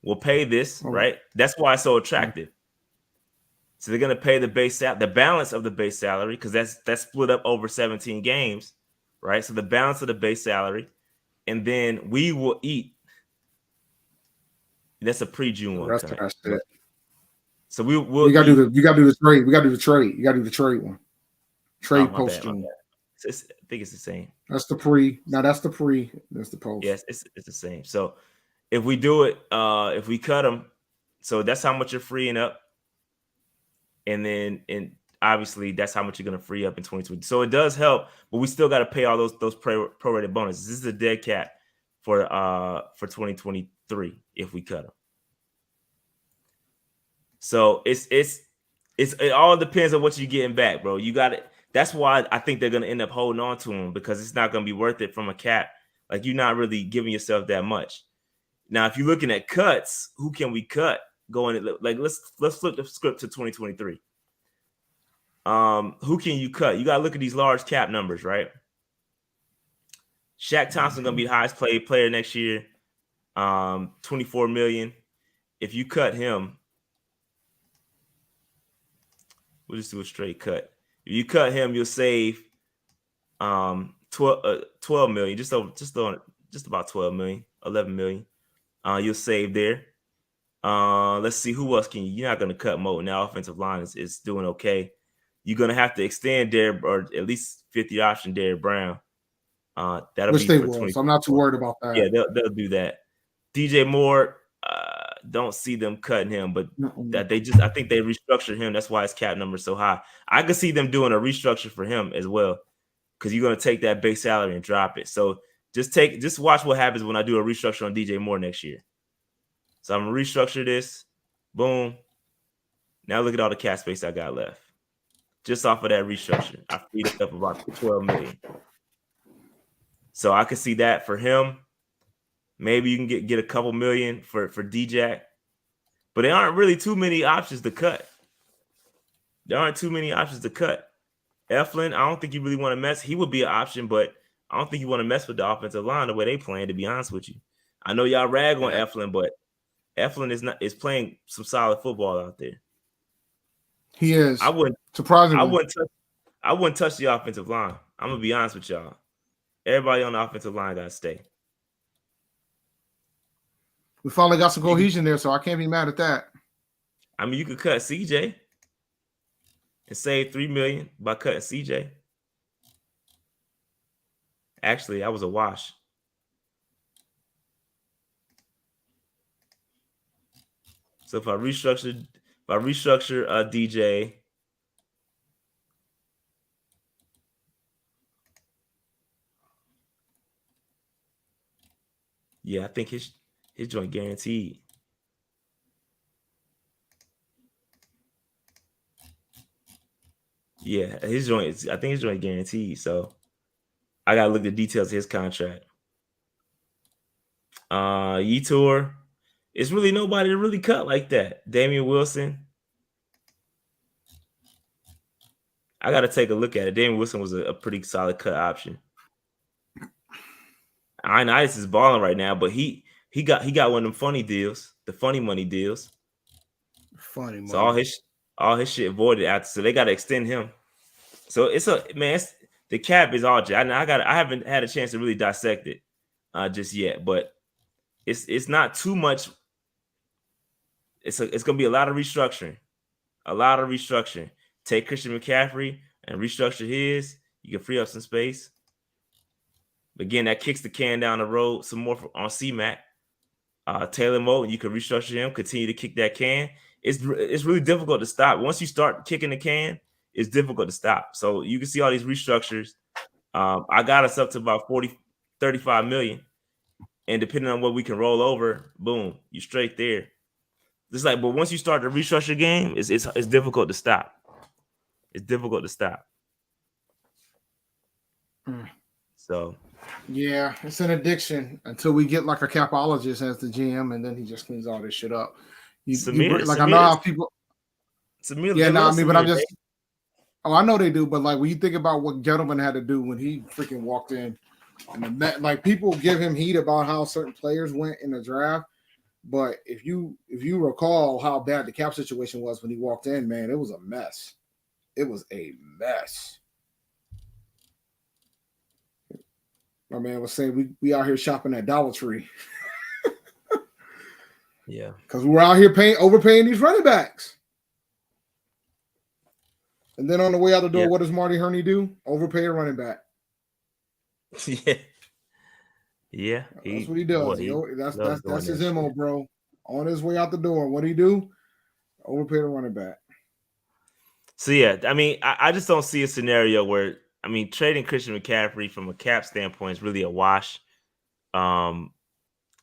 will pay this, right? That's why it's so attractive. So they're going to pay the balance of the base salary, because that's split up over 17 games, right? So the balance of the base salary, and then we will eat. That's a pre-June one. So we'll you gotta do the trade. We gotta do the trade. You gotta do the trade one. Trade post June. I think it's the same. That's the pre. No, that's the pre. That's the post. Yes, it's the same. So if we do it, if we cut them, so that's how much you're freeing up, and obviously that's how much you're going to free up in 2020. So it does help, but we still got to pay all those prorated bonuses. This is a dead cap for 2023 if we cut them. So it all depends on what you're getting back, bro. You got it. That's why I think they're going to end up holding on to him, because it's not going to be worth it from a cap. Like, you're not really giving yourself that much. Now, if you're looking at cuts, who can we cut going? Like, let's flip the script to 2023. Who can you cut? You got to look at these large cap numbers, right? Shaq Thompson's going to be the highest paid player next year, 24 million. If you cut him, we'll just do a straight cut. If you cut him, you'll save 12 million, just about 12 million, 11 million. You'll save there. Let's see, who else you're not going to cut Mo. Now offensive line is doing okay. You're going to have to extend Derrick, or at least 50 option Derrick Brown. That'll Which be they will, so I'm not too worried about that. Yeah, they'll do that. DJ Moore, don't see them cutting him, but I think they restructured him. That's why his cap number is so high. I could see them doing a restructure for him as well, because you're going to take that base salary and drop it. So just watch what happens when I do a restructure on DJ Moore next year. So I'm going to restructure this. Boom. Now look at all the cap space I got left. Just off of that restructure, I freed up about 12 million. So I could see that for him. Maybe you can get a couple million for D-Jack. But there aren't really too many options to cut. Eflin, I don't think you really want to mess. He would be an option, but I don't think you want to mess with the offensive line the way they playing, to be honest with you. I know y'all rag on Eflin, but Eflin is playing some solid football out there. He is. Surprisingly. I wouldn't touch the offensive line. I'm going to be honest with y'all. Everybody on the offensive line got to stay. We finally got some cohesion there, so I can't be mad at that. I mean, you could cut CJ and save $3 million by cutting CJ. Actually, that was a wash. So if I restructure DJ, yeah, I think his joint guaranteed. Yeah, I think his joint guaranteed. So I gotta look at the details of his contract. Yetur, it's really nobody to really cut like that. Damian Wilson, I got to take a look at it. Damon Wilson was a pretty solid cut option. Ice is balling right now, but he got one of them funny deals, the funny money deals. Funny money. So all his shit voided after, so they got to extend him. So it's the cap is all. I haven't had a chance to really dissect it just yet, but it's not too much. It's gonna be a lot of restructuring, Take Christian McCaffrey and restructure his. You can free up some space. Again, that kicks the can down the road some more on C-Mac. Taylor Moton, you can restructure him, continue to kick that can. It's really difficult to stop. Once you start kicking the can, it's difficult to stop. So you can see all these restructures. I got us up to about 35 million. And depending on what we can roll over, boom, you straight there. It's like, but once you start the restructure game, it's difficult to stop. It's difficult to stop. So yeah, it's an addiction until we get like a capologist as the GM, and then he just cleans all this shit up. I know how people. Yeah, no, I mean, but I'm just. Oh, I know they do, but like when you think about what Gettleman had to do when he freaking walked in, and like people give him heat about how certain players went in the draft, but if you recall how bad the cap situation was when he walked in, man, it was a mess. It was a mess. My man was saying we out here shopping at Dollar Tree. Yeah, because we're out here overpaying these running backs. And then on the way out the door, What does Marty Herney do? Overpay a running back. Yeah. That's what he does. That's his MO, bro. On his way out the door, what do he do? Overpay the running back. So yeah, I mean, I just don't see a scenario where, I mean, trading Christian McCaffrey from a cap standpoint is really a wash. So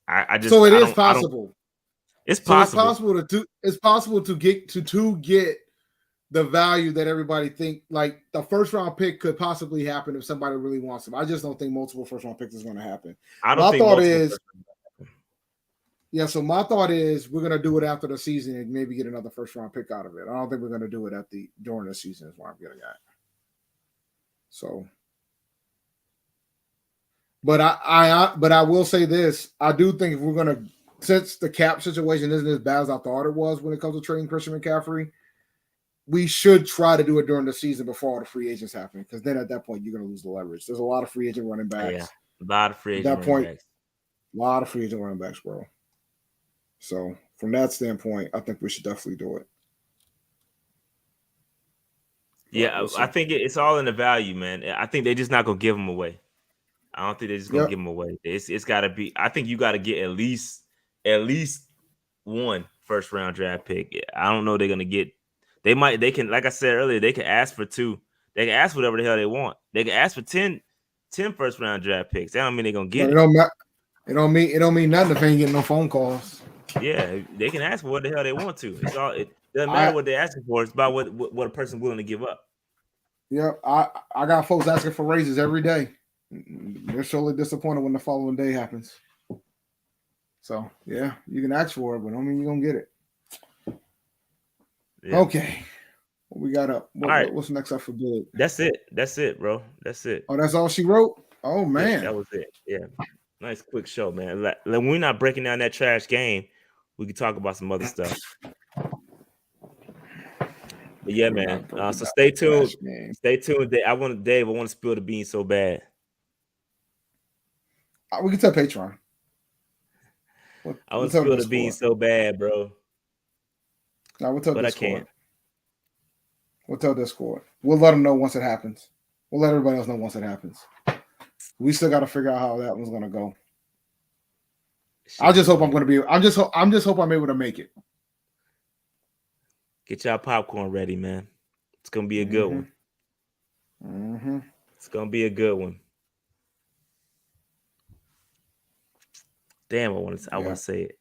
it is possible. It's possible to get the value that everybody think, like the first round pick could possibly happen if somebody really wants him. I just don't think multiple first round picks is going to happen. My thought is my thought is we're going to do it after the season and maybe get another first round pick out of it. I don't think we're going to do it during the season is what I'm getting at. So, but I will say this. I do think if we're going to, since the cap situation isn't as bad as I thought it was when it comes to trading Christian McCaffrey, we should try to do it during the season before all the free agents happen, because then at that point you're going to lose the leverage. There's a lot of free agent running backs. Yeah, a lot of free agent running backs. A lot of free agent running backs, bro. So from that standpoint, I think we should definitely do it. Yeah, I think it's all in the value, man. I think they're just not going to give them away. I don't think they're just going to give them away. It's got to be. I think you got to get at least one first round draft pick. I don't know they're going to get. They can, like I said earlier, they can ask for 2. They can ask whatever the hell they want. They can ask for 10 first round draft picks. That don't mean they're gonna get it. It don't mean nothing if they ain't getting no phone calls. Yeah, they can ask for what the hell they want to. It doesn't matter what they're asking for. It's about what a person's willing to give up. Yeah, I got folks asking for raises every day. They're surely disappointed when the following day happens. So yeah, you can ask for it, but I don't mean you're gonna get it. Yeah. Okay. What we got up? What's next up for Big? That's it, bro. That's it. Oh, that's all she wrote? Oh, man. Yeah, that was it. Yeah. Nice quick show, man. Like, when we're not breaking down that trash game, we can talk about some other stuff. But yeah, man. So stay tuned. Stay tuned. I want to spill the beans so bad. We can tell Patreon. I want to spill the beans so bad, bro. No, we'll tell Discord. I can't. We'll tell Discord. We'll let them know once it happens. We'll let everybody else know once it happens. We still got to figure out how that one's gonna go. I just hope I'm able to make it. Get y'all popcorn ready, man. It's gonna be a good one. Mm-hmm. It's gonna be a good one. Damn, I want to say it.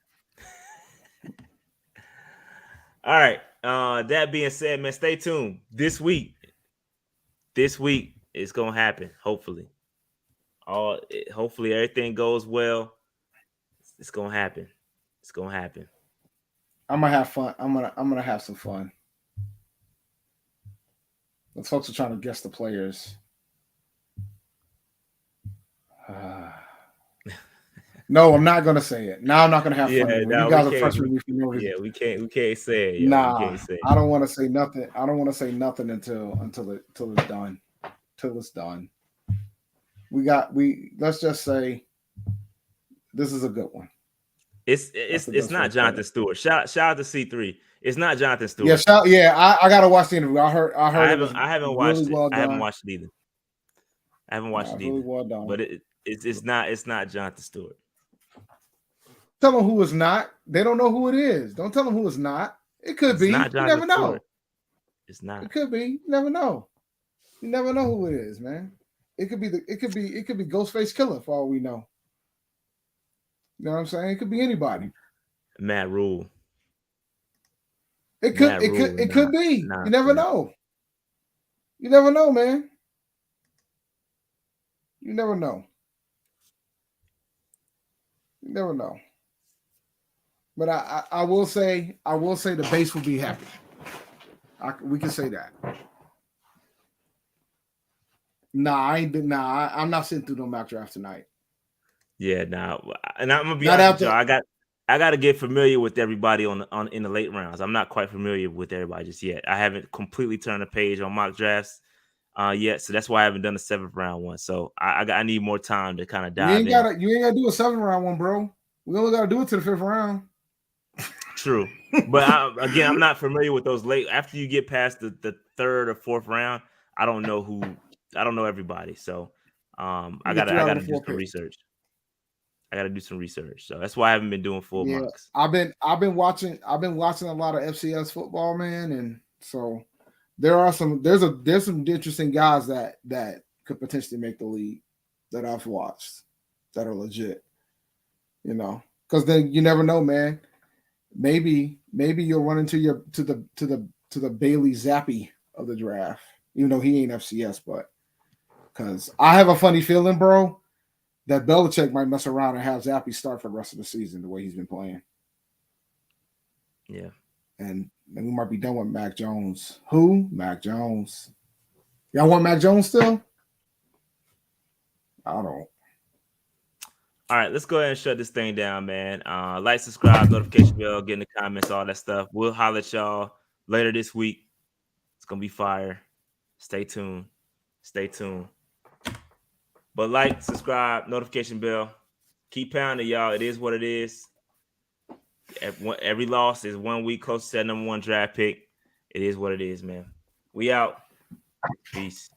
All right. That being said, man, stay tuned. This week it's gonna happen. Hopefully everything goes well. It's gonna happen. It's gonna happen. I'm gonna have fun. I'm gonna have some fun. The folks are trying to guess the players. No, I'm not gonna say it. Now I'm not gonna have fun. You guys are pressuring me for no reason. Yeah, we can't say it. Nah, we can't say it. I don't want to say nothing. I don't want to say nothing until it's done. Till it's done. Let's just say this is a good one. It's not Jonathan Stewart. Shout out to C3. It's not Jonathan Stewart. I gotta watch the interview. I heard. I haven't watched it. Well I haven't watched it either. I haven't watched it either. Really well done. But it's not Jonathan Stewart. Tell them who it's not. They don't know who it is. Don't tell them who it's not. It could be. You never know. It's not. It could be. You never know. You never know who it is, man. It could be Ghostface Killer for all we know. You know what I'm saying? It could be anybody. Matt Rule. It could be. You never know. You never know, man. You never know. You never know. But I will say the base will be happy. We can say that. I'm not sitting through no mock draft tonight. Yeah, and I'm gonna be honest with y'all. I got to get familiar with everybody in the late rounds. I'm not quite familiar with everybody just yet. I haven't completely turned the page on mock drafts yet, so that's why I haven't done the 7th round one. So I need more time to kind of dive in. You ain't gotta do a 7th round one, bro. We only gotta do it to the 5th round. True, but I'm not familiar with those late. After you get past the 3rd or 4th round, I don't know everybody. So I gotta do some research. I got to do some research, so that's why I haven't been doing full mocks. I've been watching a lot of FCS football, man, and so there's some interesting guys that could potentially make the league that I've watched that are legit, you know, because then you never know, man. Maybe you'll run into the Bailey Zappi of the draft, even though he ain't FCS, but because I have a funny feeling, bro, that Belichick might mess around and have Zappi start for the rest of the season the way he's been playing. Yeah. And we might be done with Mac Jones. Who? Mac Jones. Y'all want Mac Jones still? I don't. All right, let's go ahead and shut this thing down, man. Like, subscribe, notification bell, get in the comments, all that stuff. We'll holler at y'all later this week. It's going to be fire. Stay tuned. But like, subscribe, notification bell. Keep pounding, y'all. It is what it is. Every loss is 1 week close to that number 1 draft pick. It is what it is, man. We out. Peace.